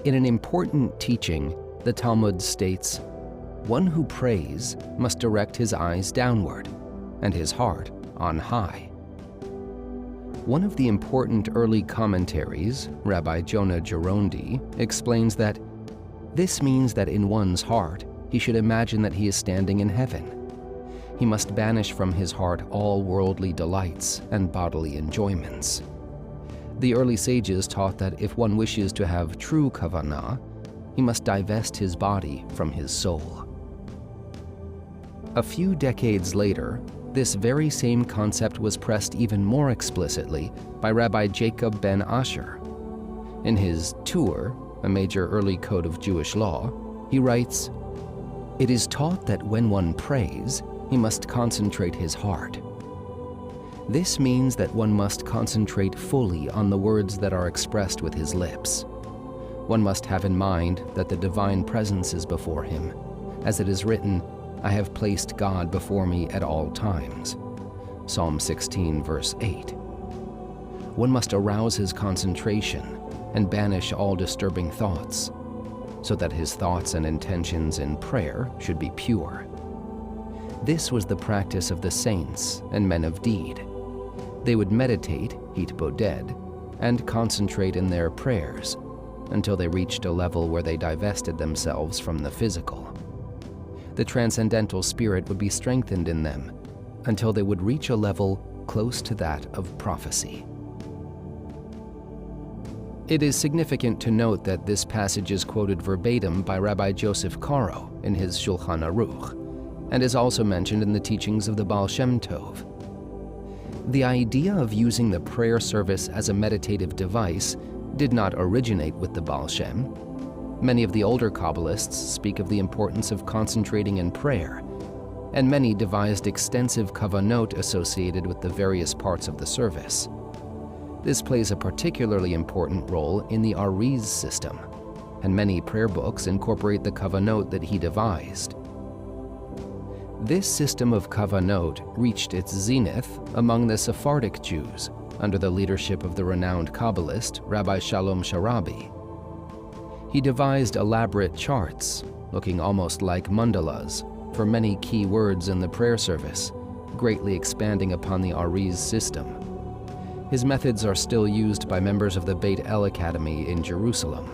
In an important teaching, the Talmud states, "One who prays must direct his eyes downward and his heart on high." One of the important early commentaries, Rabbi Jonah Gerondi, explains that this means that in one's heart, he should imagine that he is standing in heaven. He must banish from his heart all worldly delights and bodily enjoyments. The early sages taught that if one wishes to have true kavanah, he must divest his body from his soul. A few decades later, this very same concept was pressed even more explicitly by Rabbi Jacob ben Asher. In his Tur, a major early code of Jewish law, he writes, "It is taught that when one prays, he must concentrate his heart. This means that one must concentrate fully on the words that are expressed with his lips. One must have in mind that the divine presence is before him, as it is written, 'I have placed God before me at all times.' Psalm 16, verse 8. One must arouse his concentration and banish all disturbing thoughts, so that his thoughts and intentions in prayer should be pure. This was the practice of the saints and men of deed. They would meditate, hitboded, and concentrate in their prayers until they reached a level where they divested themselves from the physical. The transcendental spirit would be strengthened in them until they would reach a level close to that of prophecy." It is significant to note that this passage is quoted verbatim by Rabbi Joseph Caro in his Shulchan Aruch, and is also mentioned in the teachings of the Baal Shem Tov. The idea of using the prayer service as a meditative device did not originate with the Baal Shem. Many of the older Kabbalists speak of the importance of concentrating in prayer, and many devised extensive kavanot associated with the various parts of the service. This plays a particularly important role in the Ari's system, and many prayer books incorporate the kavanot that he devised. This system of kavanot reached its zenith among the Sephardic Jews under the leadership of the renowned Kabbalist Rabbi Shalom Sharabi. He devised elaborate charts, looking almost like mandalas, for many key words in the prayer service, greatly expanding upon the Ari's system. His methods are still used by members of the Beit El Academy in Jerusalem,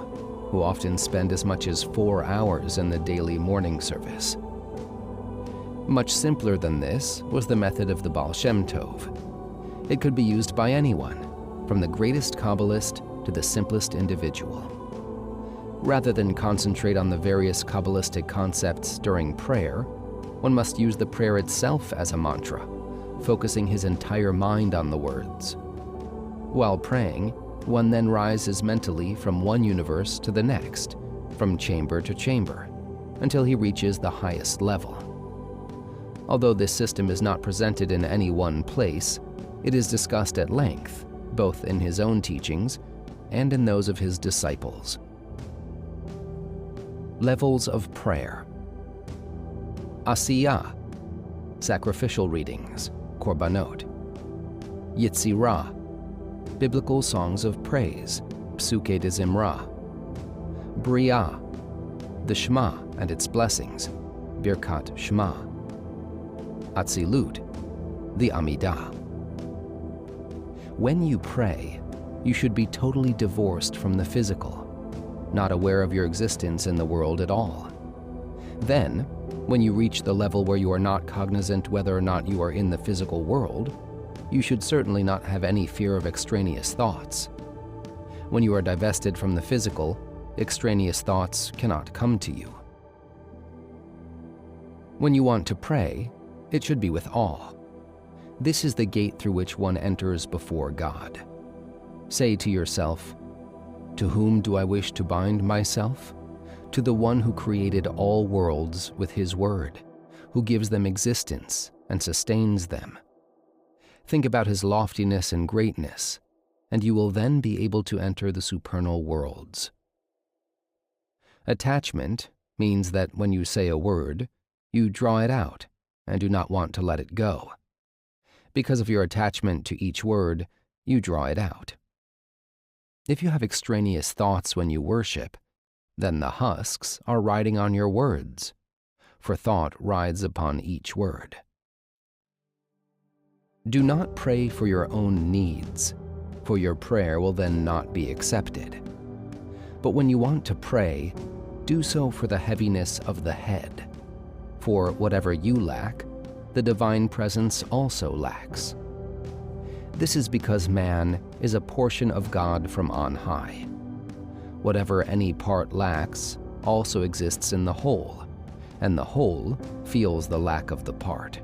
who often spend as much as 4 hours in the daily morning service. Much simpler than this was the method of the Baal Shem Tov. It could be used by anyone, from the greatest Kabbalist to the simplest individual. Rather than concentrate on the various Kabbalistic concepts during prayer, one must use the prayer itself as a mantra, focusing his entire mind on the words. While praying, one then rises mentally from one universe to the next, from chamber to chamber, until he reaches the highest level. Although this system is not presented in any one place, it is discussed at length, both in his own teachings and in those of his disciples. Levels of prayer. Asiyah, sacrificial readings, korbanot. Yitzirah, biblical songs of praise, psuke de zimra. Briah, the Shema and its blessings, birkat Shema. Atzilut, the Amidah. When you pray, you should be totally divorced from the physical, not aware of your existence in the world at all. Then, when you reach the level where you are not cognizant whether or not you are in the physical world, you should certainly not have any fear of extraneous thoughts. When you are divested from the physical, extraneous thoughts cannot come to you. When you want to pray, it should be with awe. This is the gate through which one enters before God. Say to yourself, "To whom do I wish to bind myself? To the one who created all worlds with his word, who gives them existence and sustains them." Think about his loftiness and greatness, and you will then be able to enter the supernal worlds. Attachment means that when you say a word, you draw it out and do not want to let it go. Because of your attachment to each word, you draw it out. If you have extraneous thoughts when you worship, Then the husks are riding on your words, for thought rides upon each word. Do not pray for your own needs, for your prayer will then not be accepted. But when you want to pray, do so for the heaviness of the head, for whatever you lack, the divine presence also lacks. This is because man is a portion of God from on high. Whatever any part lacks also exists in the whole, and the whole feels the lack of the part.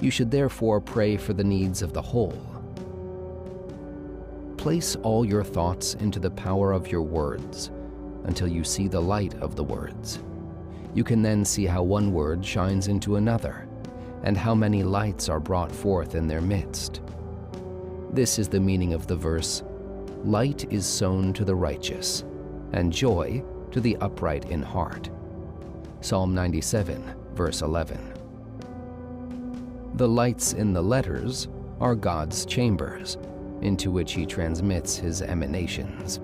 You should therefore pray for the needs of the whole. Place all your thoughts into the power of your words until you see the light of the words. You can then see how one word shines into another, and how many lights are brought forth in their midst. This is the meaning of the verse, "Light is sown to the righteous, and joy to the upright in heart." Psalm 97, verse 11. The lights in the letters are God's chambers, into which He transmits His emanations.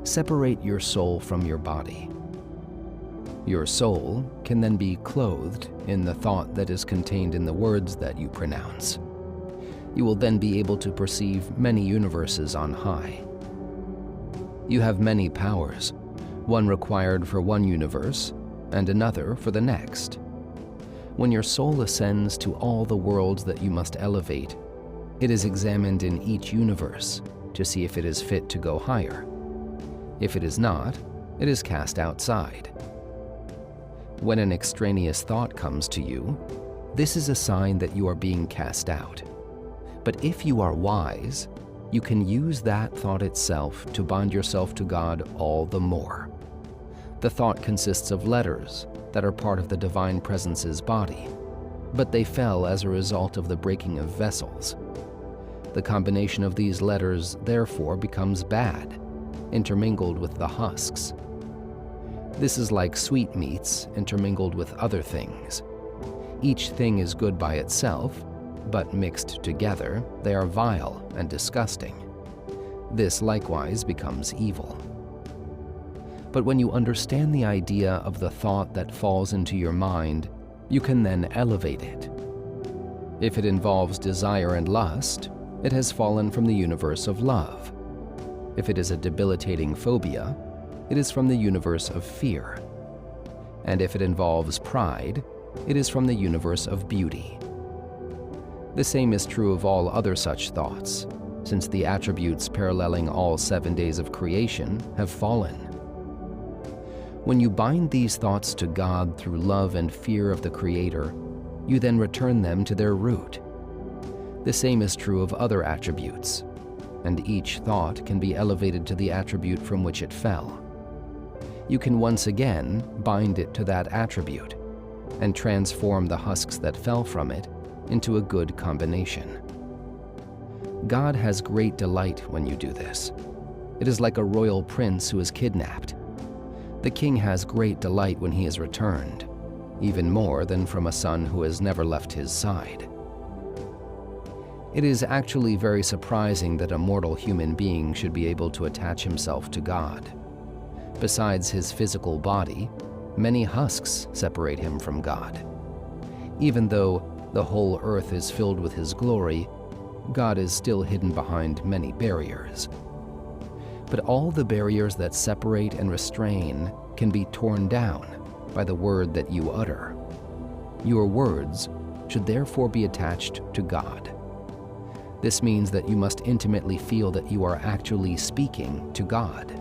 Separate your soul from your body. Your soul can then be clothed in the thought that is contained in the words that you pronounce. You will then be able to perceive many universes on high. You have many powers, one required for one universe and another for the next. When your soul ascends to all the worlds that you must elevate, it is examined in each universe to see if it is fit to go higher. If it is not, it is cast outside. When an extraneous thought comes to you, this is a sign that you are being cast out. But if you are wise, you can use that thought itself to bind yourself to God all the more. The thought consists of letters that are part of the Divine Presence's body, but they fell as a result of the breaking of vessels. The combination of these letters therefore becomes bad, intermingled with the husks. This is like sweetmeats intermingled with other things. Each thing is good by itself, but mixed together, they are vile and disgusting. This likewise becomes evil. But when you understand the idea of the thought that falls into your mind, you can then elevate it. If it involves desire and lust, it has fallen from the universe of love. If it is a debilitating phobia, it is from the universe of fear. And if it involves pride, it is from the universe of beauty. The same is true of all other such thoughts, since the attributes paralleling all 7 days of creation have fallen. When you bind these thoughts to God through love and fear of the Creator, you then return them to their root. The same is true of other attributes, and each thought can be elevated to the attribute from which it fell. You can once again bind it to that attribute and transform the husks that fell from it into a good combination. God has great delight when you do this. It is like a royal prince who is kidnapped. The king has great delight when he is returned, even more than from a son who has never left his side. It is actually very surprising that a mortal human being should be able to attach himself to God. Besides his physical body, many husks separate him from God. Even though the whole earth is filled with His glory, God is still hidden behind many barriers. But all the barriers that separate and restrain can be torn down by the word that you utter. Your words should therefore be attached to God. This means that you must intimately feel that you are actually speaking to God.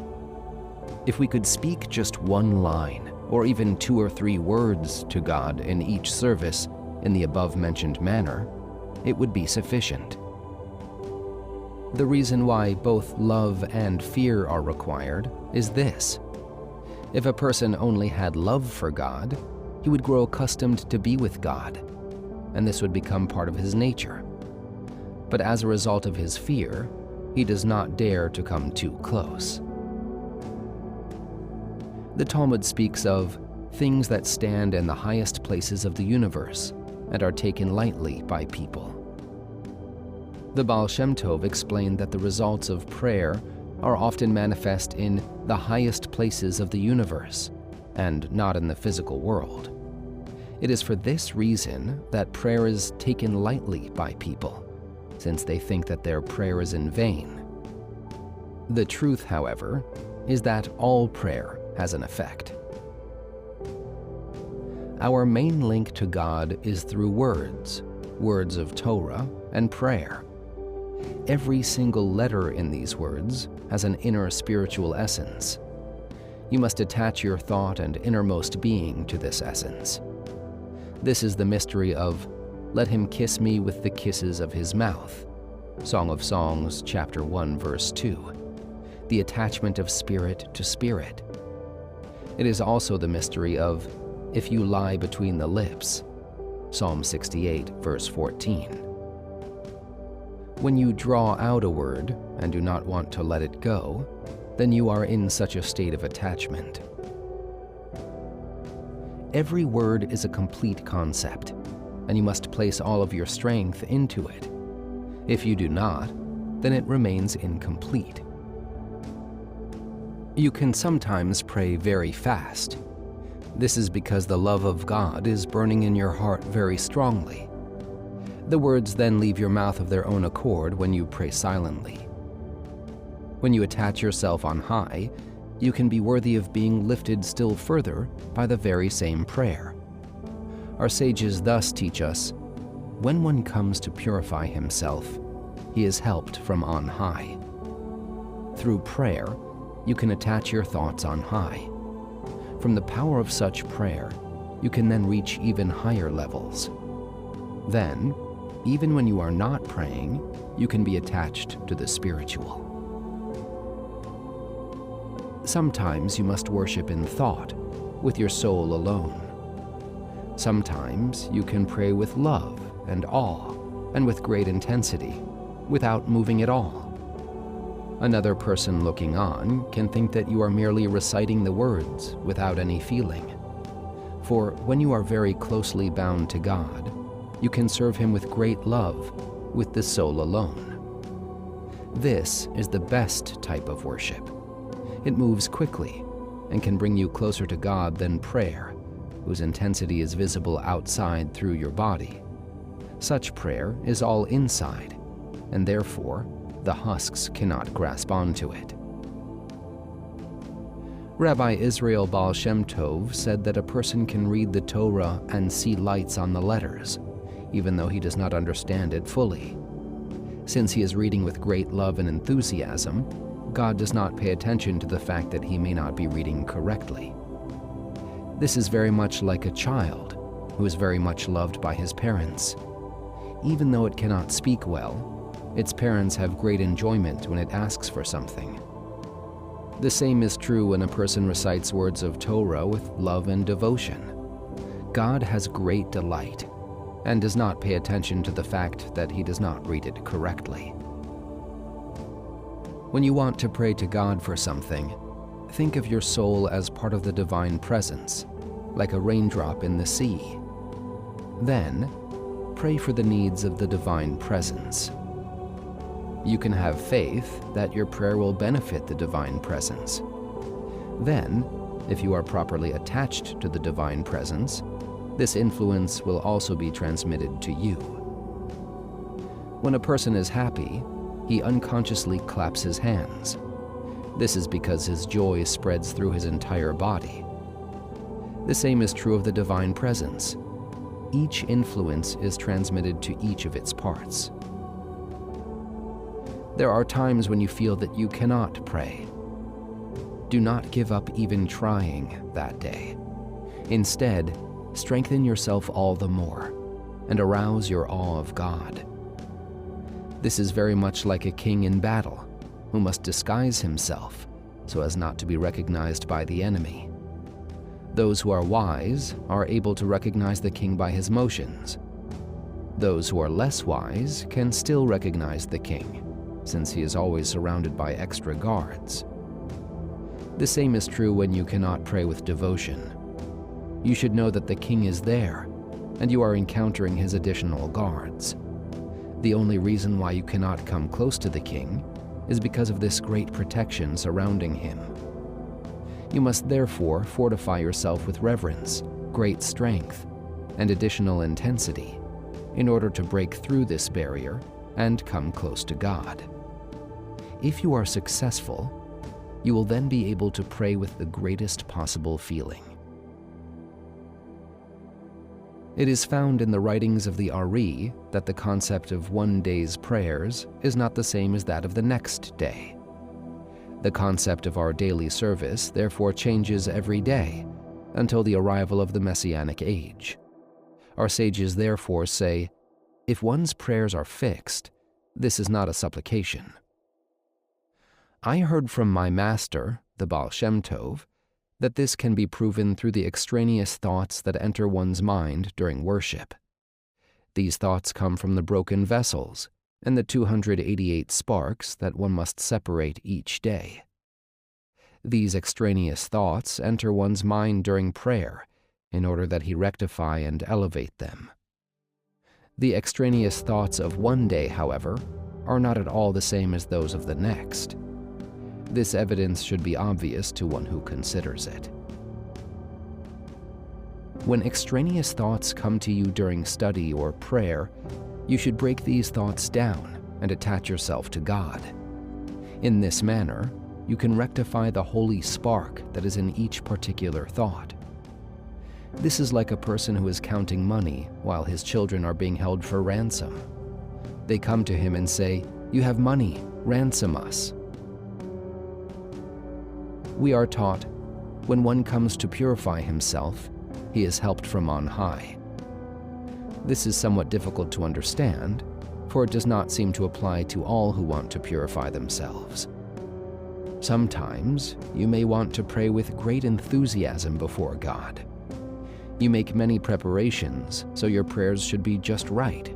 If we could speak just one line, or even 2 or 3 words to God in each service in the above-mentioned manner, it would be sufficient. The reason why both love and fear are required is this. If a person only had love for God, he would grow accustomed to be with God, and this would become part of his nature. But as a result of his fear, he does not dare to come too close. The Talmud speaks of things that stand in the highest places of the universe and are taken lightly by people. The Baal Shem Tov explained that the results of prayer are often manifest in the highest places of the universe and not in the physical world. It is for this reason that prayer is taken lightly by people, since they think that their prayer is in vain. The truth, however, is that all prayer has an effect. Our main link to God is through words of Torah and prayer. Every single letter in these words has an inner spiritual essence. You must attach your thought and innermost being to this essence. This is the mystery of "Let him kiss me with the kisses of his mouth," Song of Songs, chapter 1, verse 2, the attachment of spirit to spirit. It is also the mystery of "If you lie between the lips," Psalm 68, verse 14. When you draw out a word and do not want to let it go, then you are in such a state of attachment. Every word is a complete concept, and you must place all of your strength into it. If you do not, then it remains incomplete. You can sometimes pray very fast. This is because the love of God is burning in your heart very strongly. The words then leave your mouth of their own accord when you pray silently. When you attach yourself on high, you can be worthy of being lifted still further by the very same prayer. Our sages thus teach us, when one comes to purify himself, he is helped from on high. Through prayer, you can attach your thoughts on high. From the power of such prayer, you can then reach even higher levels. Then, even when you are not praying, you can be attached to the spiritual. Sometimes you must worship in thought, with your soul alone. Sometimes you can pray with love and awe, and with great intensity, without moving at all. Another person looking on can think that you are merely reciting the words without any feeling. For when you are very closely bound to God, you can serve Him with great love, with the soul alone. This is the best type of worship. It moves quickly and can bring you closer to God than prayer, whose intensity is visible outside through your body. Such prayer is all inside, and therefore, the husks cannot grasp onto it. Rabbi Israel Baal Shem Tov said that a person can read the Torah and see lights on the letters, even though he does not understand it fully. Since he is reading with great love and enthusiasm, God does not pay attention to the fact that he may not be reading correctly. This is very much like a child who is very much loved by his parents. Even though it cannot speak well, its parents have great enjoyment when it asks for something. The same is true when a person recites words of Torah with love and devotion. God has great delight and does not pay attention to the fact that he does not read it correctly. When you want to pray to God for something, think of your soul as part of the divine presence, like a raindrop in the sea. Then, pray for the needs of the divine presence. You can have faith that your prayer will benefit the divine presence. Then, if you are properly attached to the divine presence, this influence will also be transmitted to you. When a person is happy, he unconsciously claps his hands. This is because his joy spreads through his entire body. The same is true of the divine presence. Each influence is transmitted to each of its parts. There are times when you feel that you cannot pray. Do not give up even trying that day. Instead, strengthen yourself all the more and arouse your awe of God. This is very much like a king in battle who must disguise himself so as not to be recognized by the enemy. Those who are wise are able to recognize the king by his motions. Those who are less wise can still recognize the king, since he is always surrounded by extra guards. The same is true when you cannot pray with devotion. You should know that the king is there, and you are encountering his additional guards. The only reason why you cannot come close to the king is because of this great protection surrounding him. You must therefore fortify yourself with reverence, great strength, and additional intensity in order to break through this barrier and come close to God. If you are successful, you will then be able to pray with the greatest possible feeling. It is found in the writings of the Ari that the concept of one day's prayers is not the same as that of the next day. The concept of our daily service therefore changes every day until the arrival of the Messianic age. Our sages therefore say, if one's prayers are fixed, this is not a supplication. I heard from my master, the Baal Shem Tov, that this can be proven through the extraneous thoughts that enter one's mind during worship. These thoughts come from the broken vessels and the 288 sparks that one must separate each day. These extraneous thoughts enter one's mind during prayer in order that he rectify and elevate them. The extraneous thoughts of one day, however, are not at all the same as those of the next. This evidence should be obvious to one who considers it. When extraneous thoughts come to you during study or prayer, you should break these thoughts down and attach yourself to God. In this manner, you can rectify the holy spark that is in each particular thought. This is like a person who is counting money while his children are being held for ransom. They come to him and say, "You have money, ransom us." We are taught, when one comes to purify himself, he is helped from on high. This is somewhat difficult to understand, for it does not seem to apply to all who want to purify themselves. Sometimes you may want to pray with great enthusiasm before God. You make many preparations, so your prayers should be just right.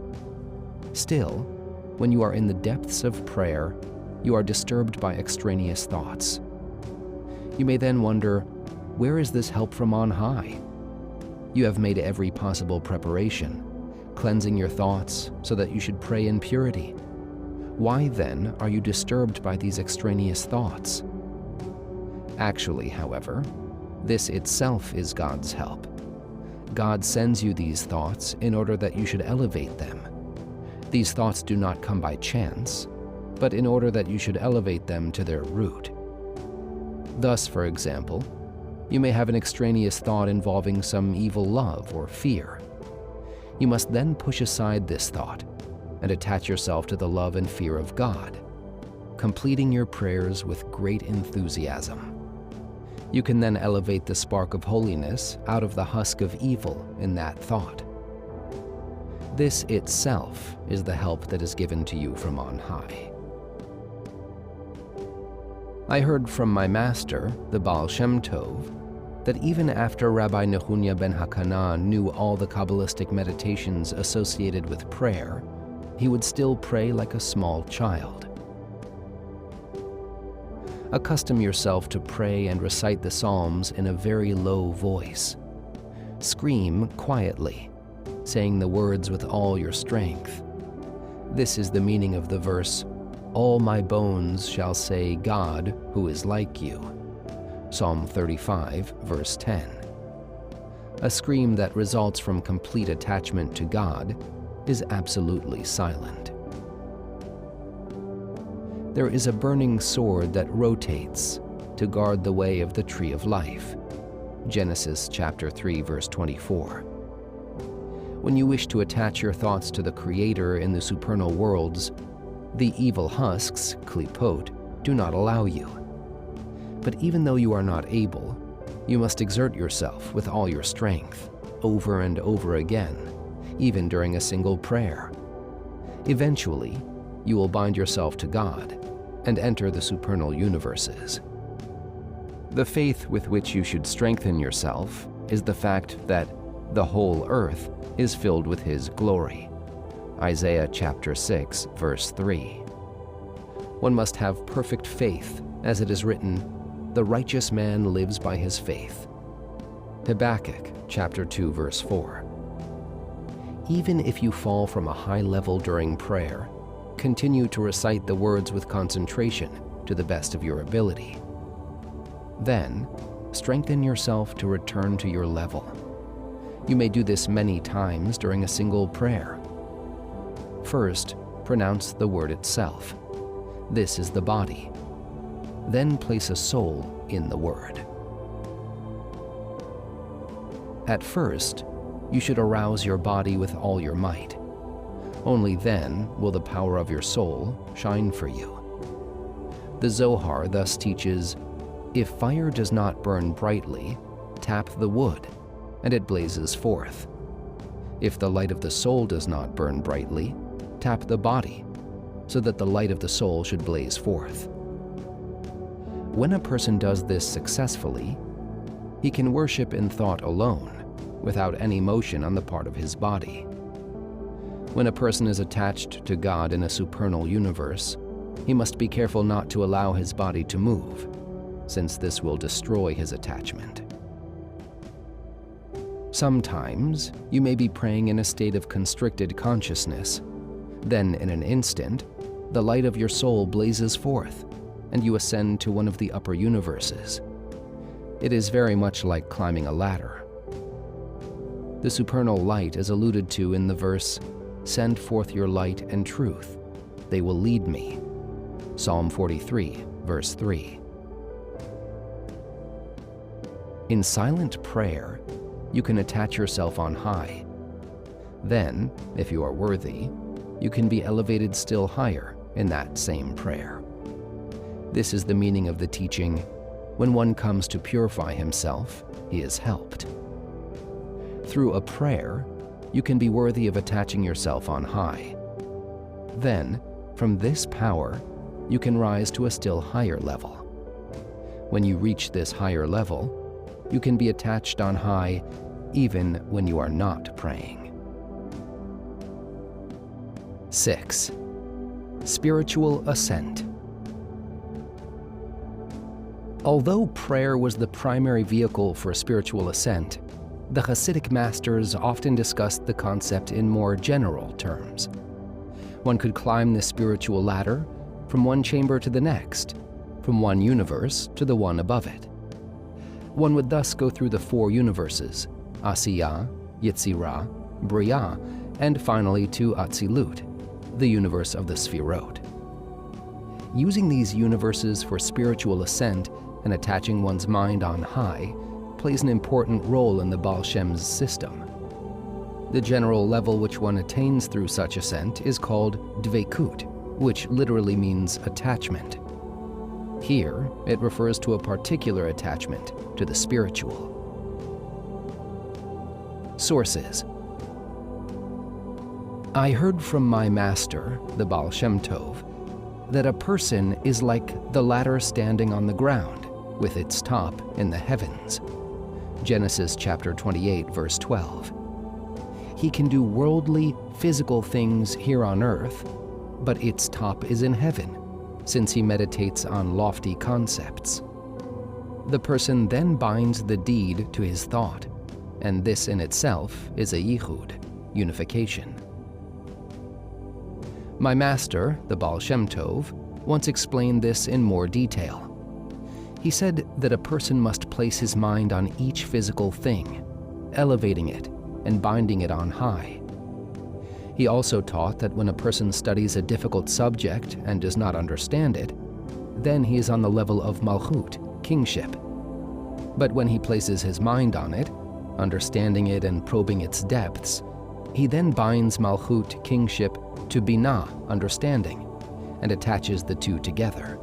Still, when you are in the depths of prayer, you are disturbed by extraneous thoughts. You may then wonder, where is this help from on high? You have made every possible preparation, cleansing your thoughts so that you should pray in purity. Why then are you disturbed by these extraneous thoughts? Actually, however, this itself is God's help. God sends you these thoughts in order that you should elevate them. These thoughts do not come by chance, but in order that you should elevate them to their root. Thus, for example, you may have an extraneous thought involving some evil love or fear. You must then push aside this thought and attach yourself to the love and fear of God, completing your prayers with great enthusiasm. You can then elevate the spark of holiness out of the husk of evil in that thought. This itself is the help that is given to you from on high. I heard from my master, the Baal Shem Tov, that even after Rabbi Nehunya ben Hakana knew all the Kabbalistic meditations associated with prayer, he would still pray like a small child. Accustom yourself to pray and recite the Psalms in a very low voice. Scream quietly, saying the words with all your strength. This is the meaning of the verse, "All my bones shall say, God, who is like you." Psalm 35, verse 10. A scream that results from complete attachment to God is absolutely silent. There is a burning sword that rotates to guard the way of the tree of life. Genesis chapter 3, verse 24. When you wish to attach your thoughts to the Creator in the supernal worlds, the evil husks, klipot, do not allow you. But even though you are not able, you must exert yourself with all your strength, over and over again, even during a single prayer. Eventually, you will bind yourself to God and enter the supernal universes. The faith with which you should strengthen yourself is the fact that the whole earth is filled with His glory. Isaiah chapter 6, verse 3. One must have perfect faith, as it is written, "The righteous man lives by his faith." Habakkuk chapter 2, verse 4. Even if you fall from a high level during prayer, continue to recite the words with concentration to the best of your ability. Then, strengthen yourself to return to your level. You may do this many times during a single prayer. First, pronounce the word itself. This is the body. Then place a soul in the word. At first, you should arouse your body with all your might. Only then will the power of your soul shine for you. The Zohar thus teaches, if fire does not burn brightly, tap the wood, and it blazes forth. If the light of the soul does not burn brightly, tap the body, so that the light of the soul should blaze forth. When a person does this successfully, he can worship in thought alone, without any motion on the part of his body. When a person is attached to God in a supernal universe, he must be careful not to allow his body to move, since this will destroy his attachment. Sometimes, you may be praying in a state of constricted consciousness. Then, in an instant, the light of your soul blazes forth, and you ascend to one of the upper universes. It is very much like climbing a ladder. The supernal light is alluded to in the verse, "Send forth your light and truth. They will lead me." Psalm 43, verse 3. In silent prayer, you can attach yourself on high. Then, if you are worthy, you can be elevated still higher in that same prayer. This is the meaning of the teaching, when one comes to purify himself, he is helped. Through a prayer, you can be worthy of attaching yourself on high. Then, from this power, you can rise to a still higher level. When you reach this higher level, you can be attached on high even when you are not praying. 6. Spiritual ascent. Although prayer was the primary vehicle for spiritual ascent, the Hasidic masters often discussed the concept in more general terms. One could climb the spiritual ladder from one chamber to the next, from one universe to the one above it. One would thus go through the 4 universes, Asiya, Yetzirah, Bria, and finally to Atzilut, the universe of the Sfirot. Using these universes for spiritual ascent and attaching one's mind on high plays an important role in the Baal Shem's system. The general level which one attains through such ascent is called decode, which literally means attachment. Here, it refers to a particular attachment to the spiritual. Sources. I heard from my master, the Baal Shem Tov, that a person is like the ladder standing on the ground, with its top in the heavens. Genesis chapter 28, verse 12. He can do worldly, physical things here on earth, but its top is in heaven, since he meditates on lofty concepts. The person then binds the deed to his thought, and this in itself is a yichud, unification. My master, the Baal Shem Tov, once explained this in more detail. He said that a person must place his mind on each physical thing, elevating it and binding it on high. He also taught that when a person studies a difficult subject and does not understand it, then he is on the level of Malchut, kingship. But when he places his mind on it, understanding it and probing its depths, he then binds Malchut, kingship, to Binah, understanding, and attaches the two together.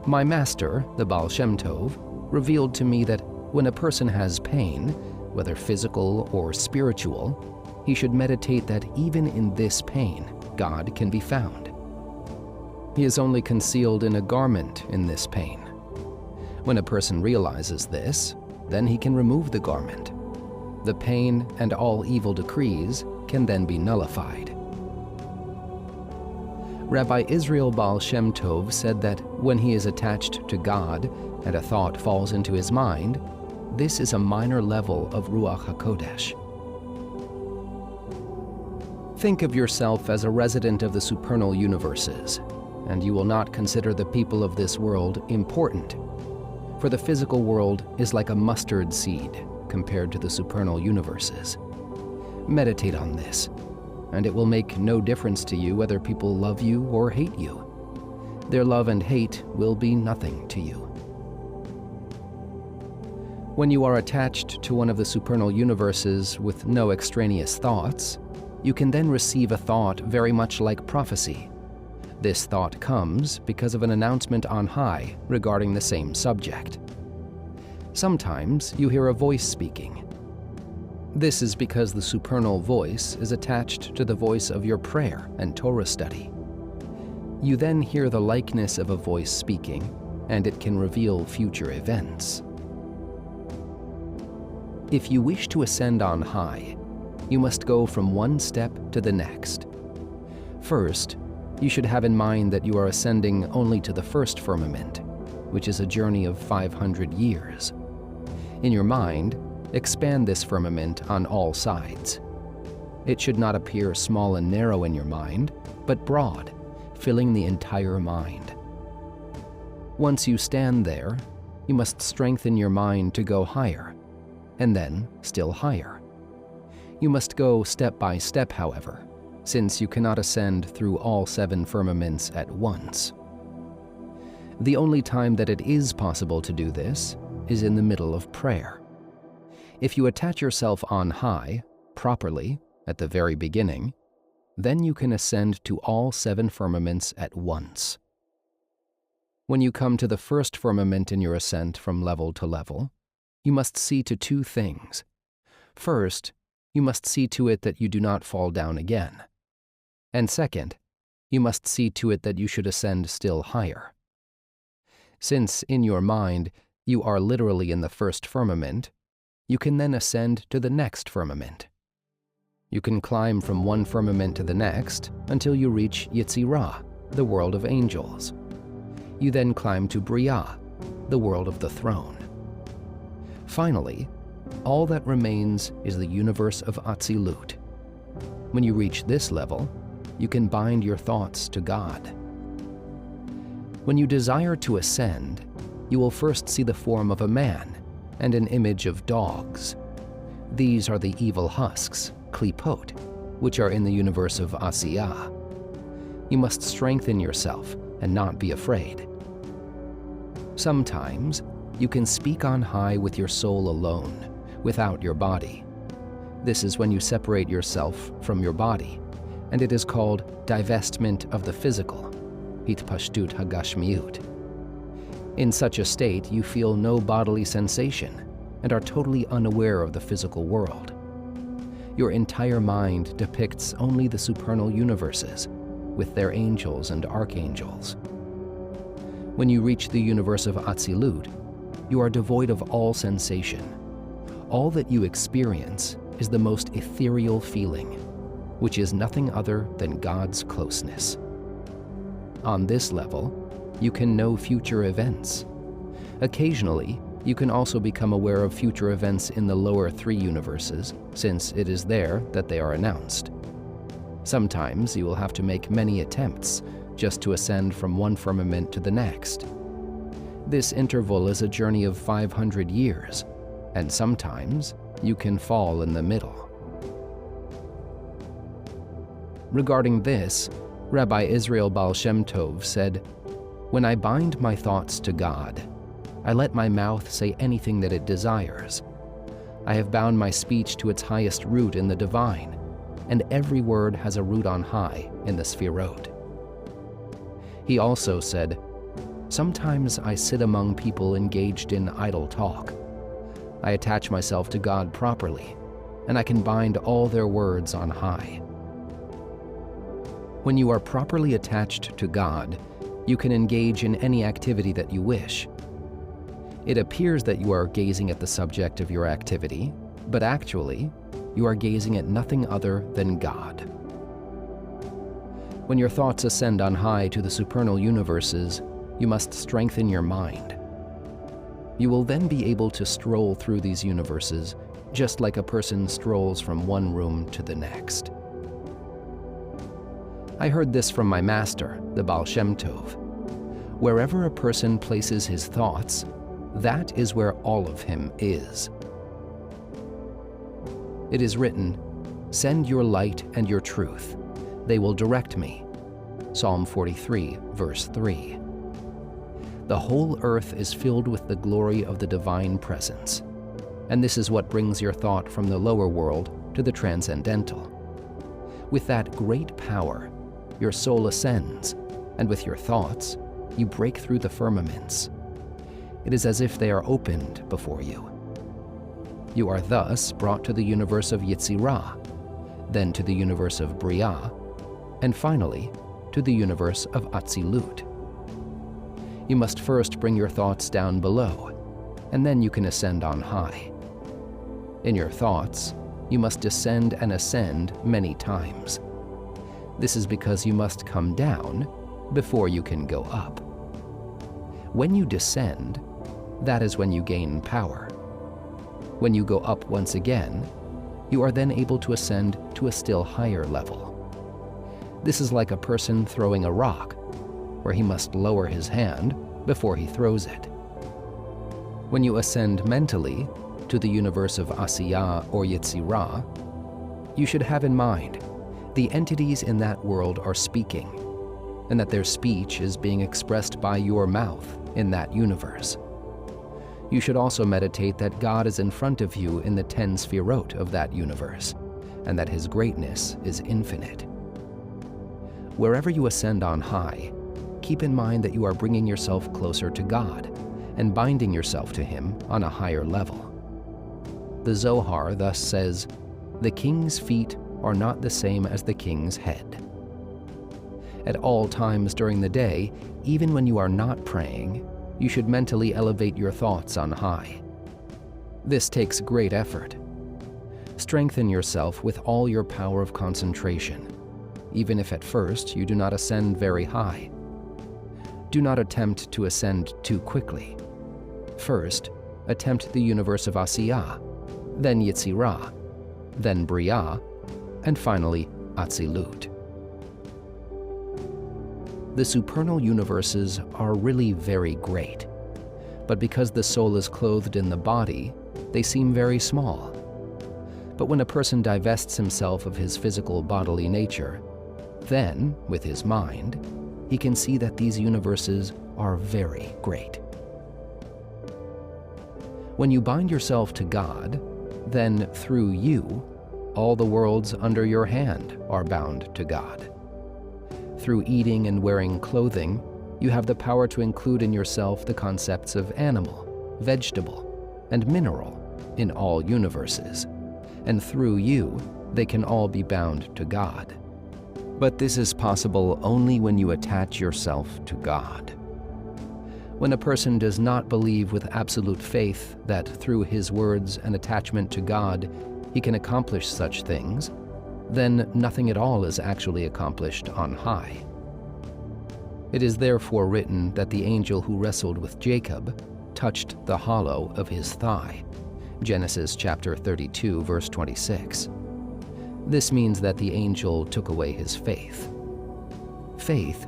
My master, the Baal Shem Tov, revealed to me that when a person has pain, whether physical or spiritual, he should meditate that even in this pain, God can be found. He is only concealed in a garment in this pain. When a person realizes this, then he can remove the garment. The pain and all evil decrees can then be nullified. Rabbi Israel Baal Shem Tov said that when he is attached to God and a thought falls into his mind, this is a minor level of Ruach HaKodesh. think of yourself as a resident of the supernal universes, and you will not consider the people of this world important, for the physical world is like a mustard seed compared to the supernal universes. Meditate on this, and it will make no difference to you whether people love you or hate you. Their love and hate will be nothing to you. When you are attached to one of the supernal universes with no extraneous thoughts, you can then receive a thought very much like prophecy. This thought comes because of an announcement on high regarding the same subject. Sometimes you hear a voice speaking. This is because the supernal voice is attached to the voice of your prayer and Torah study. You then hear the likeness of a voice speaking, and it can reveal future events. If you wish to ascend on high, you must go from one step to the next. First, you should have in mind that you are ascending only to the first firmament, which is a journey of 500 years. In your mind, expand this firmament on all sides. It should not appear small and narrow in your mind, but broad, filling the entire mind. Once you stand there, you must strengthen your mind to go higher, and then still higher. You must go step by step, however, since you cannot ascend through all 7 firmaments at once. The only time that it is possible to do this is in the middle of prayer. If you attach yourself on high, properly, at the very beginning, then you can ascend to all 7 firmaments at once. When you come to the first firmament in your ascent from level to level, you must see to 2 things. First, you must see to it that you do not fall down again. And second, you must see to it that you should ascend still higher. Since in your mind you are literally in the first firmament, you can then ascend to the next firmament. You can climb from one firmament to the next until you reach Yetzirah, the world of angels. You then climb to Briah, the world of the throne. Finally, all that remains is the universe of Atzilut. When you reach this level, you can bind your thoughts to God. When you desire to ascend, you will first see the form of a man and an image of dogs. These are the evil husks, klipot, which are in the universe of Asiyah. You must strengthen yourself and not be afraid. Sometimes, you can speak on high with your soul alone, without your body. This is when you separate yourself from your body, and it is called divestment of the physical, hitpashtut hagashmiut. In such a state, you feel no bodily sensation and are totally unaware of the physical world. Your entire mind depicts only the supernal universes, with their angels and archangels. When you reach the universe of Atzilut, you are devoid of all sensation. All that you experience is the most ethereal feeling, which is nothing other than God's closeness. On this level, you can know future events. Occasionally, you can also become aware of future events in the lower 3 universes, since it is there that they are announced. Sometimes you will have to make many attempts just to ascend from one firmament to the next. This interval is a journey of 500 years, and sometimes you can fall in the middle. Regarding this, Rabbi Israel Baal Shem Tov said, "When I bind my thoughts to God, I let my mouth say anything that it desires. I have bound my speech to its highest root in the divine, and every word has a root on high in the Sphirot." He also said, "Sometimes I sit among people engaged in idle talk. I attach myself to God properly, and I can bind all their words on high." When you are properly attached to God, you can engage in any activity that you wish. It appears that you are gazing at the subject of your activity, but actually, you are gazing at nothing other than God. When your thoughts ascend on high to the supernal universes, you must strengthen your mind. You will then be able to stroll through these universes, just like a person strolls from one room to the next. I heard this from my master, the Baal Shem Tov. Wherever a person places his thoughts, that is where all of him is. It is written, "Send your light and your truth. They will direct me." Psalm 43, verse 3. The whole earth is filled with the glory of the divine presence, and this is what brings your thought from the lower world to the transcendental. With that great power, your soul ascends, and with your thoughts, you break through the firmaments. It is as if they are opened before you. You are thus brought to the universe of Yetzirah, then to the universe of Briah, and finally to the universe of Atzilut. You must first bring your thoughts down below, and then you can ascend on high. In your thoughts, you must descend and ascend many times. This is because you must come down before you can go up. When you descend, that is when you gain power. When you go up once again, you are then able to ascend to a still higher level. This is like a person throwing a rock, where he must lower his hand before he throws it. When you ascend mentally to the universe of Asiyah or Yetzirah, you should have in mind the entities in that world are speaking, and that their speech is being expressed by your mouth in that universe. You should also meditate that God is in front of you in the 10 sefirot of that universe, and that His greatness is infinite. Wherever you ascend on high, keep in mind that you are bringing yourself closer to God and binding yourself to Him on a higher level. The Zohar thus says, "The king's feet are not the same as the king's head." At all times during the day, even when you are not praying, you should mentally elevate your thoughts on high. This takes great effort. Strengthen yourself with all your power of concentration, even if at first you do not ascend very high. Do not attempt to ascend too quickly. First, attempt the universe of Asiyah, then Yetzirah, then Briah, and finally Atzilut. The supernal universes are really very great, but because the soul is clothed in the body, they seem very small. But when a person divests himself of his physical bodily nature, then, with his mind, he can see that these universes are very great. When you bind yourself to God, then through you, all the worlds under your hand are bound to God. Through eating and wearing clothing, you have the power to include in yourself the concepts of animal, vegetable, and mineral in all universes, and through you, they can all be bound to God. But this is possible only when you attach yourself to God. When a person does not believe with absolute faith that through his words and attachment to God, he can accomplish such things, then nothing at all is actually accomplished on high. It is therefore written that the angel who wrestled with Jacob touched the hollow of his thigh. Genesis chapter 32, verse 26. This means that the angel took away his faith. Faith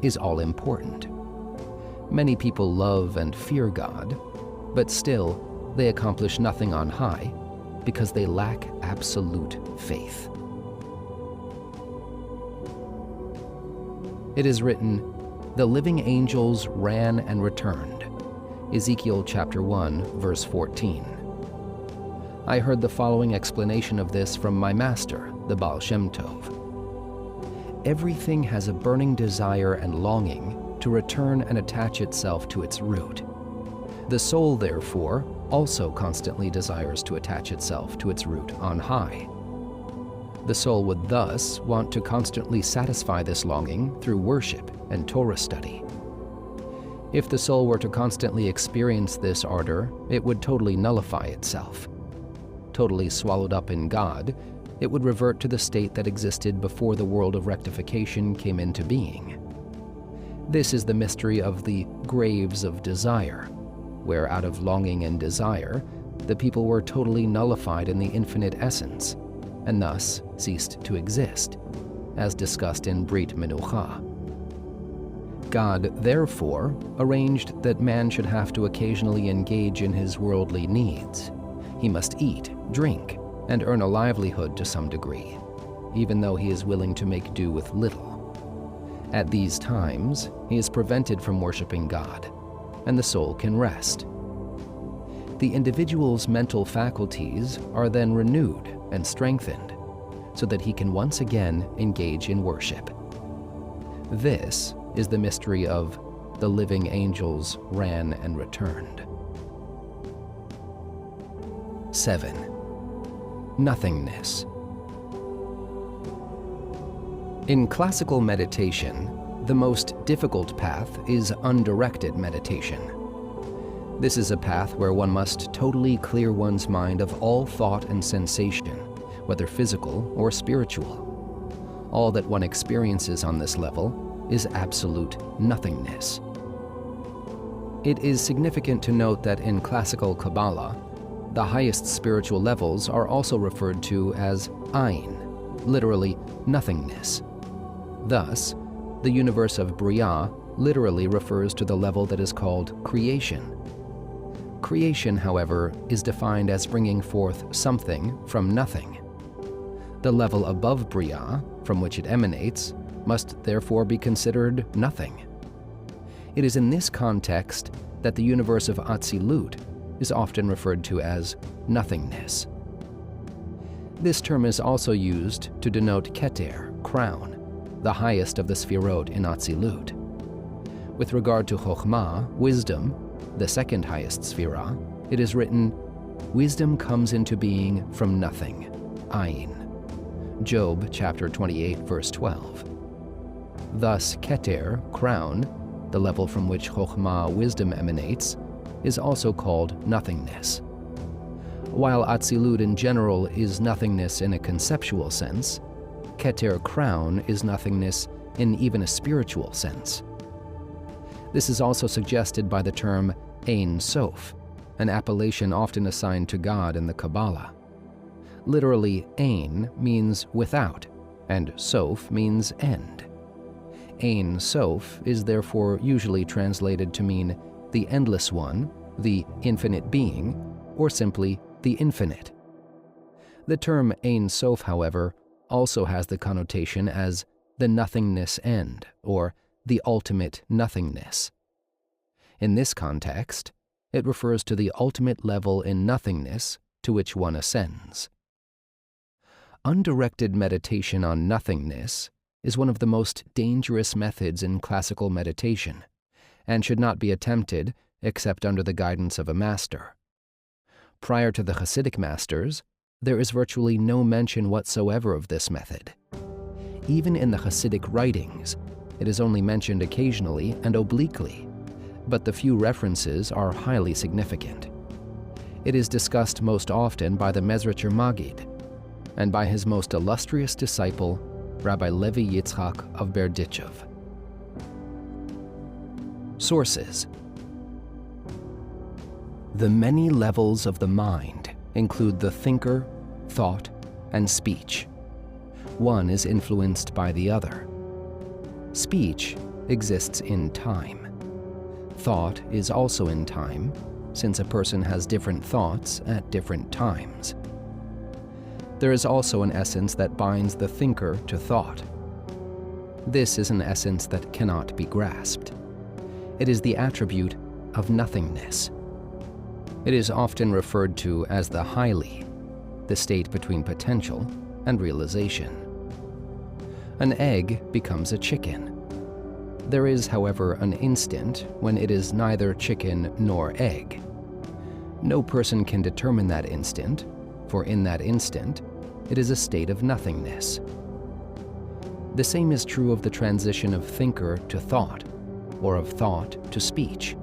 is all important. Many people love and fear God, but still they accomplish nothing on high because they lack absolute faith. It is written, "The living angels ran and returned." Ezekiel chapter 1, verse 14. I heard the following explanation of this from my master, the Baal Shem Tov. Everything has a burning desire and longing to return and attach itself to its root. The soul, therefore, also constantly desires to attach itself to its root on high. The soul would thus want to constantly satisfy this longing through worship and Torah study. If the soul were to constantly experience this ardor, it would totally nullify itself. Totally swallowed up in God, it would revert to the state that existed before the world of rectification came into being. This is the mystery of the graves of desire, where out of longing and desire, the people were totally nullified in the infinite essence, and thus ceased to exist. as discussed in Brit Menucha. God, therefore, arranged that man should have to occasionally engage in his worldly needs. He must eat, drink, and earn a livelihood to some degree, even though he is willing to make do with little. At these times, he is prevented from worshiping God, and the soul can rest. The individual's mental faculties are then renewed and strengthened, so that he can once again engage in worship. This is the mystery of the living angels ran and returned. 7. Nothingness. In classical meditation, the most difficult path is undirected meditation. This is a path where one must totally clear one's mind of all thought and sensation, whether physical or spiritual. All that one experiences on this level is absolute nothingness. It is significant to note that in classical Kabbalah, the highest spiritual levels are also referred to as Ayin, literally nothingness. Thus, the universe of Bria literally refers to the level that is called creation. Creation, however, is defined as bringing forth something from nothing. The level above Bria, from which it emanates, must therefore be considered nothing. It is in this context that the universe of Atzilut is often referred to as nothingness. This term is also used to denote Keter, crown, the highest of the Sfirot in Atzilut. With regard to Chokhmah, wisdom, the second highest Sfirah, it is written, "Wisdom comes into being from nothing," Ayin. Job chapter 28, verse 12. Thus, Keter, crown, the level from which Chokhmah, wisdom, emanates, is also called nothingness. While Atzilut in general is nothingness in a conceptual sense, Keter, crown, is nothingness in even a spiritual sense. This is also suggested by the term Ein Sof, an appellation often assigned to God in the Kabbalah. Literally, Ein means without, and Sof means end. Ein Sof is therefore usually translated to mean the endless one, the infinite being, or simply the infinite. The term Ein Sof, however, also has the connotation as the nothingness end, or the ultimate nothingness. In this context, it refers to the ultimate level in nothingness to which one ascends. Undirected meditation on nothingness is one of the most dangerous methods in classical meditation, and should not be attempted except under the guidance of a master. Prior to the Hasidic masters, there is virtually no mention whatsoever of this method. Even in the Hasidic writings, it is only mentioned occasionally and obliquely, but the few references are highly significant. It is discussed most often by the Mezritcher Maggid, and by his most illustrious disciple, Rabbi Levi Yitzchak of Berdichev. Sources. The many levels of the mind include the thinker, thought, and speech. One is influenced by the other. Speech exists in time. Thought is also in time, since a person has different thoughts at different times. There is also an essence that binds the thinker to thought. This is an essence that cannot be grasped. It is the attribute of nothingness. It is often referred to as the Hyli, the state between potential and realization. An egg becomes a chicken. There is, however, an instant when it is neither chicken nor egg. No person can determine that instant, for in that instant, it is a state of nothingness. The same is true of the transition of thinker to thought, or of thought to speech.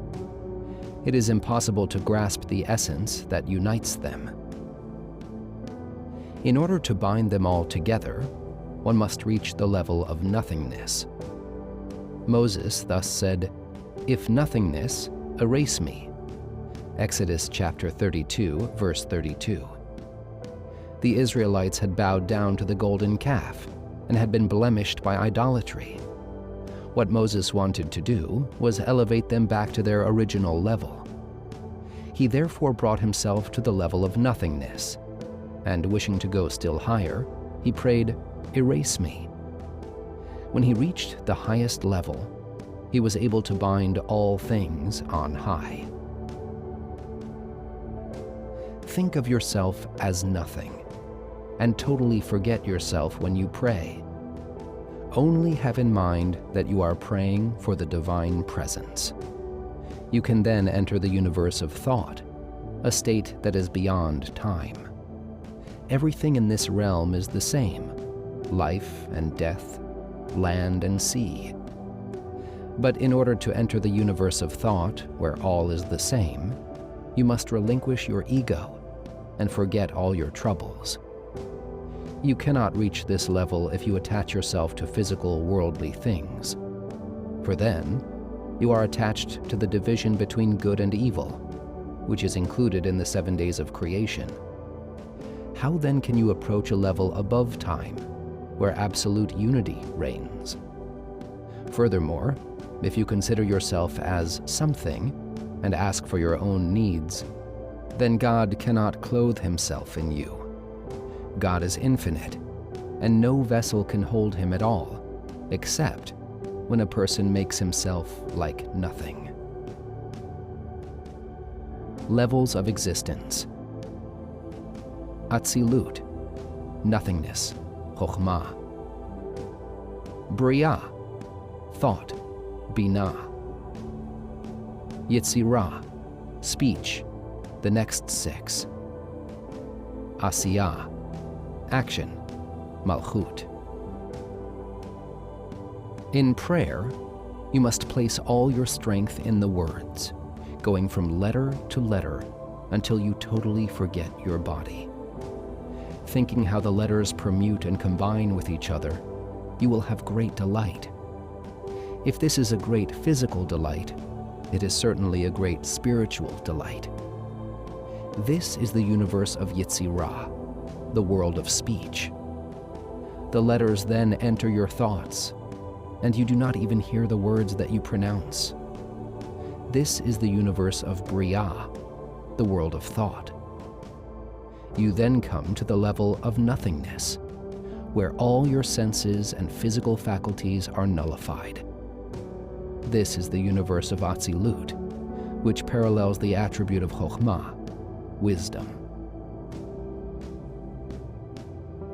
It is impossible to grasp the essence that unites them. In order to bind them all together, one must reach the level of nothingness. Moses thus said, "If nothingness, erase me." Exodus chapter 32, verse 32. The Israelites had bowed down to the golden calf, and had been blemished by idolatry. What Moses wanted to do was elevate them back to their original level. He therefore brought himself to the level of nothingness, and wishing to go still higher, he prayed, "Erase me." When he reached the highest level, he was able to bind all things on high. Think of yourself as nothing, and totally forget yourself when you pray. Only have in mind that you are praying for the divine presence. You can then enter the universe of thought, a state that is beyond time. Everything in this realm is the same: life and death, land and sea. But in order to enter the universe of thought, where all is the same, you must relinquish your ego and forget all your troubles. You cannot reach this level if you attach yourself to physical, worldly things. For then, you are attached to the division between good and evil, which is included in the 7 days of creation. How then can you approach a level above time, where absolute unity reigns? Furthermore, if you consider yourself as something and ask for your own needs, then God cannot clothe himself in you. God is infinite, and no vessel can hold him at all, except when a person makes himself like nothing. Levels of existence. Atzilut, nothingness, chokhmah. Bria, thought, binah. Yetzirah, speech, the next 6. Asiyah, action, malchut. In prayer, you must place all your strength in the words, going from letter to letter until you totally forget your body. Thinking how the letters permute and combine with each other, you will have great delight. If this is a great physical delight, it is certainly a great spiritual delight. This is the universe of Yetzirah, the world of speech. The letters then enter your thoughts, and you do not even hear the words that you pronounce. This is the universe of Bria, the world of thought. You then come to the level of nothingness, where all your senses and physical faculties are nullified. This is the universe of Atzilut, which parallels the attribute of Chokhmah, wisdom.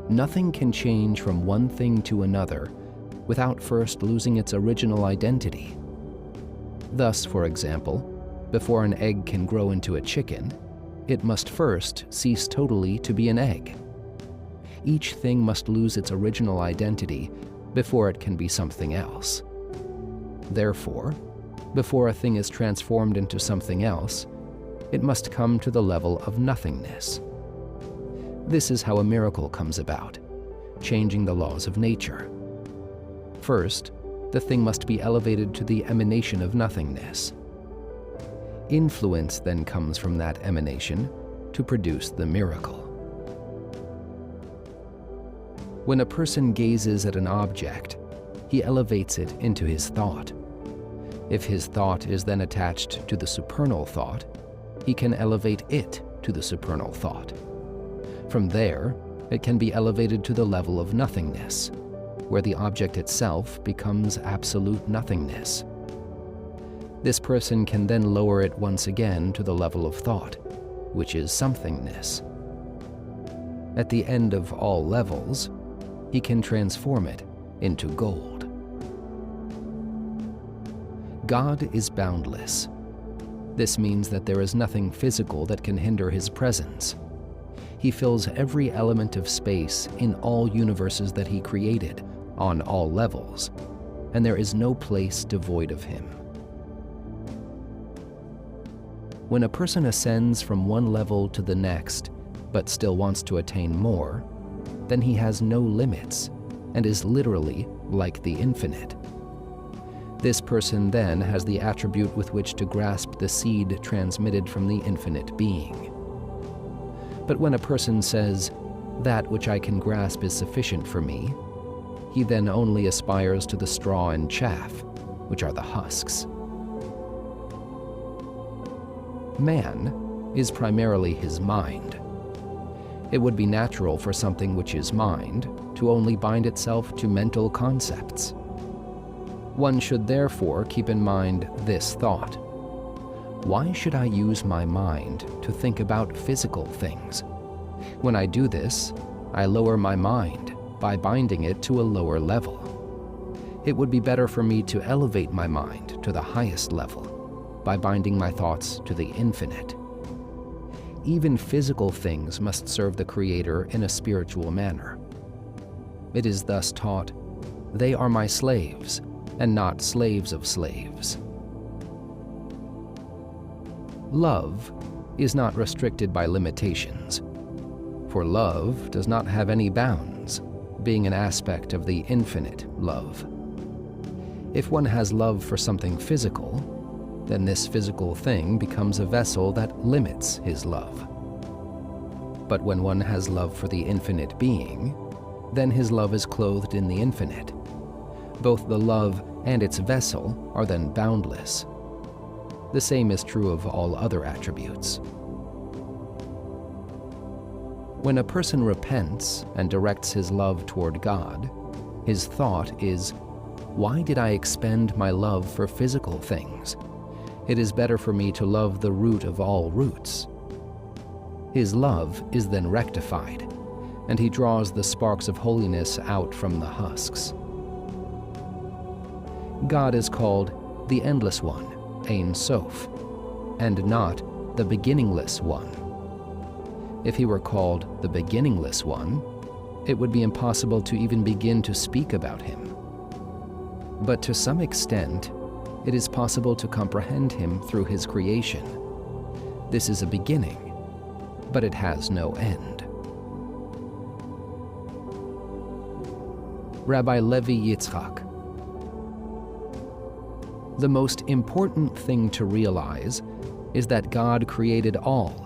Nothing can change from one thing to another without first losing its original identity. Thus, for example, before an egg can grow into a chicken, it must first cease totally to be an egg. Each thing must lose its original identity before it can be something else. Therefore, before a thing is transformed into something else, it must come to the level of nothingness. This is how a miracle comes about, changing the laws of nature. First, the thing must be elevated to the emanation of nothingness. Influence then comes from that emanation to produce the miracle. When a person gazes at an object, he elevates it into his thought. If his thought is then attached to the supernal thought, he can elevate it to the supernal thought. From there, it can be elevated to the level of nothingness, where the object itself becomes absolute nothingness. This person can then lower it once again to the level of thought, which is somethingness. At the end of all levels, he can transform it into gold. God is boundless. This means that there is nothing physical that can hinder his presence. He fills every element of space in all universes that he created, on all levels, and there is no place devoid of him. When a person ascends from one level to the next, but still wants to attain more, then he has no limits and is literally like the infinite. This person then has the attribute with which to grasp the seed transmitted from the infinite being. But when a person says, "That which I can grasp is sufficient for me," he then only aspires to the straw and chaff, which are the husks. Man is primarily his mind. It would be natural for something which is mind to only bind itself to mental concepts. One should therefore keep in mind this thought: why should I use my mind to think about physical things? When I do this, I lower my mind by binding it to a lower level. It would be better for me to elevate my mind to the highest level by binding my thoughts to the infinite. Even physical things must serve the Creator in a spiritual manner. It is thus taught, "They are my slaves, and not slaves of slaves." Love is not restricted by limitations, for love does not have any bounds, being an aspect of the infinite love. If one has love for something physical, then this physical thing becomes a vessel that limits his love. But when one has love for the infinite being, then his love is clothed in the infinite. Both the love and its vessel are then boundless. The same is true of all other attributes. When a person repents and directs his love toward God, his thought is, "Why did I expend my love for physical things? It is better for me to love the root of all roots." His love is then rectified, and he draws the sparks of holiness out from the husks. God is called the Endless One, Ein Sof, and not the Beginningless One. If he were called the Beginningless One, it would be impossible to even begin to speak about him. But to some extent, it is possible to comprehend him through his creation. This is a beginning, but it has no end. Rabbi Levi Yitzchak: the most important thing to realize is that God created all,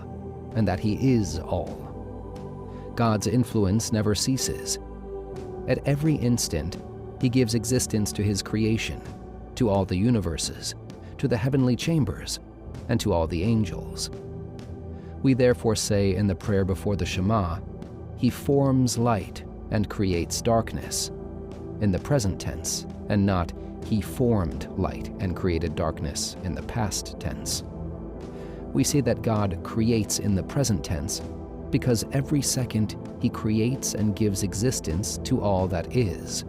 and that he is all. God's influence never ceases. At every instant, he gives existence to his creation, to all the universes, to the heavenly chambers, and to all the angels. We therefore say in the prayer before the Shema, "He forms light and creates darkness," in the present tense, and not "He formed light and created darkness" in the past tense. We say that God creates in the present tense because every second he creates and gives existence to all that is.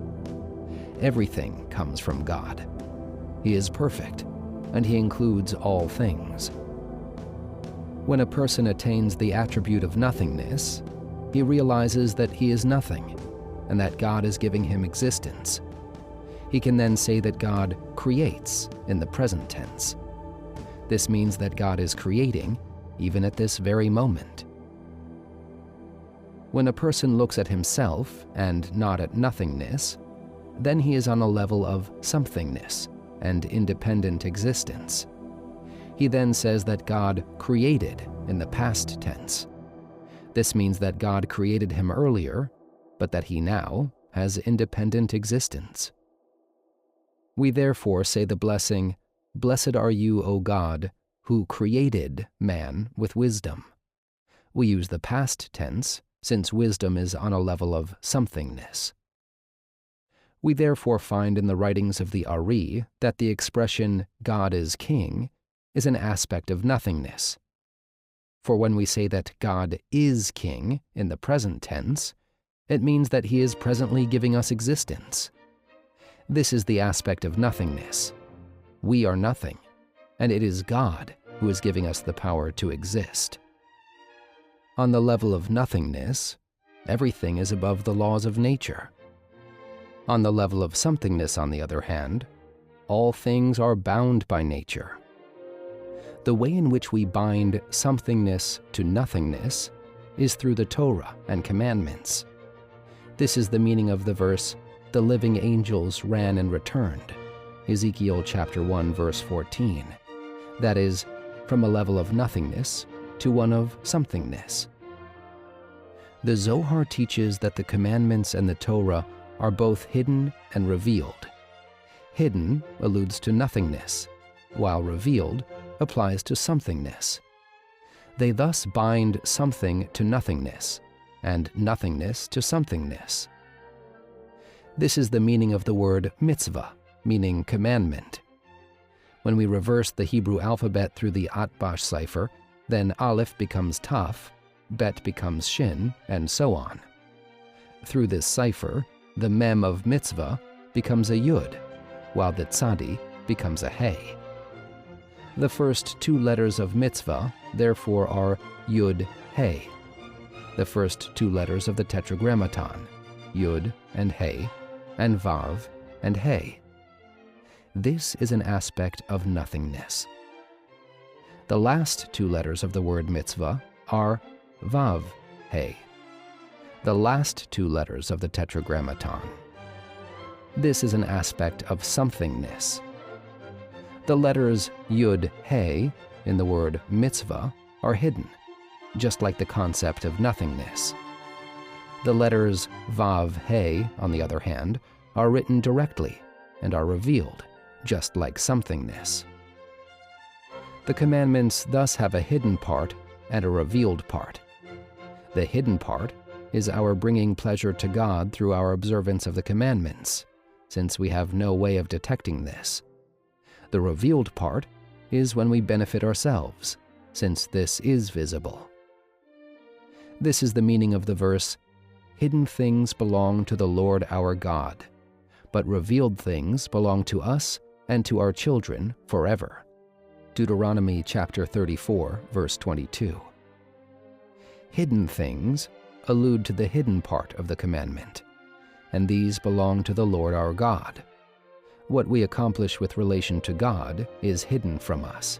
Everything comes from God. He is perfect, and he includes all things. When a person attains the attribute of nothingness, he realizes that he is nothing, and that God is giving him existence. He can then say that God creates in the present tense. This means that God is creating even at this very moment. When a person looks at himself and not at nothingness, then he is on a level of somethingness and independent existence. He then says that God created in the past tense. This means that God created him earlier, but that he now has independent existence. We therefore say the blessing, "Blessed are you, O God, who created man with wisdom." We use the past tense, since wisdom is on a level of somethingness. We therefore find in the writings of the Ari that the expression, "God is king," is an aspect of nothingness. For when we say that God is king in the present tense, it means that he is presently giving us existence. This is the aspect of nothingness. We are nothing, and it is God who is giving us the power to exist. On the level of nothingness, everything is above the laws of nature. On the level of somethingness, on the other hand, all things are bound by nature. The way in which we bind somethingness to nothingness is through the Torah and commandments. This is the meaning of the verse, "The living angels ran and returned," Ezekiel chapter 1, verse 14. That is, from a level of nothingness to one of somethingness. The Zohar teaches that the commandments and the Torah are both hidden and revealed. Hidden alludes to nothingness, while revealed applies to somethingness. They thus bind something to nothingness, and nothingness to somethingness. This is the meaning of the word mitzvah, meaning commandment. When we reverse the Hebrew alphabet through the Atbash cipher, then Aleph becomes Taf, Bet becomes Shin, and so on. Through this cipher, the Mem of mitzvah becomes a Yud, while the Tzadi becomes a Hey. The first two letters of mitzvah, therefore, are Yud, Hey. The first two letters of the Tetragrammaton, Yud and Hey, and Vav and Hey. This is an aspect of nothingness. The last two letters of the word mitzvah are Vav, Hey, the last two letters of the Tetragrammaton. This is an aspect of somethingness. The letters Yud, Hey in the word mitzvah are hidden, just like the concept of nothingness. The letters Vav, Hey, on the other hand, are written directly and are revealed, just like somethingness. The commandments thus have a hidden part and a revealed part. The hidden part is our bringing pleasure to God through our observance of the commandments, since we have no way of detecting this. The revealed part is when we benefit ourselves, since this is visible. This is the meaning of the verse, "Hidden things belong to the Lord our God, but revealed things belong to us and to our children forever." Deuteronomy chapter 34, verse 22. Hidden things allude to the hidden part of the commandment, and these belong to the Lord our God. What we accomplish with relation to God is hidden from us.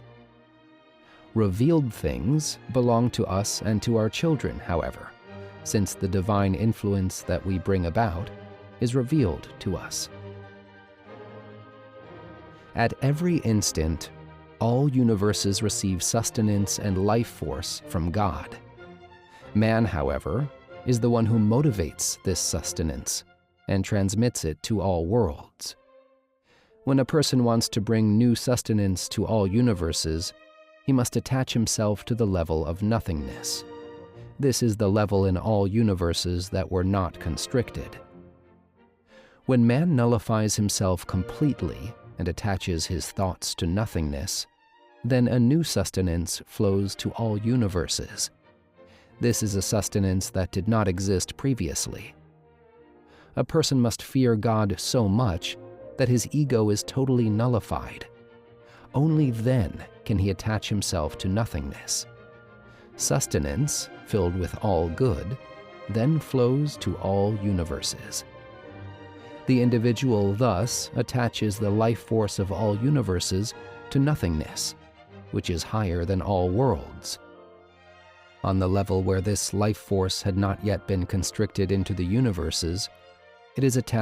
Revealed things belong to us and to our children, however, since the divine influence that we bring about is revealed to us. At every instant, all universes receive sustenance and life force from God. Man, however, is the one who motivates this sustenance and transmits it to all worlds. When a person wants to bring new sustenance to all universes, he must attach himself to the level of nothingness. This is the level in all universes that were not constricted. When man nullifies himself completely and attaches his thoughts to nothingness, then a new sustenance flows to all universes. This is a sustenance that did not exist previously. A person must fear God so much that his ego is totally nullified. Only then can he attach himself to nothingness. Sustenance, filled with all good, then flows to all universes. The individual thus attaches the life force of all universes to nothingness, which is higher than all worlds. On the level where this life force had not yet been constricted into the universes, it is attached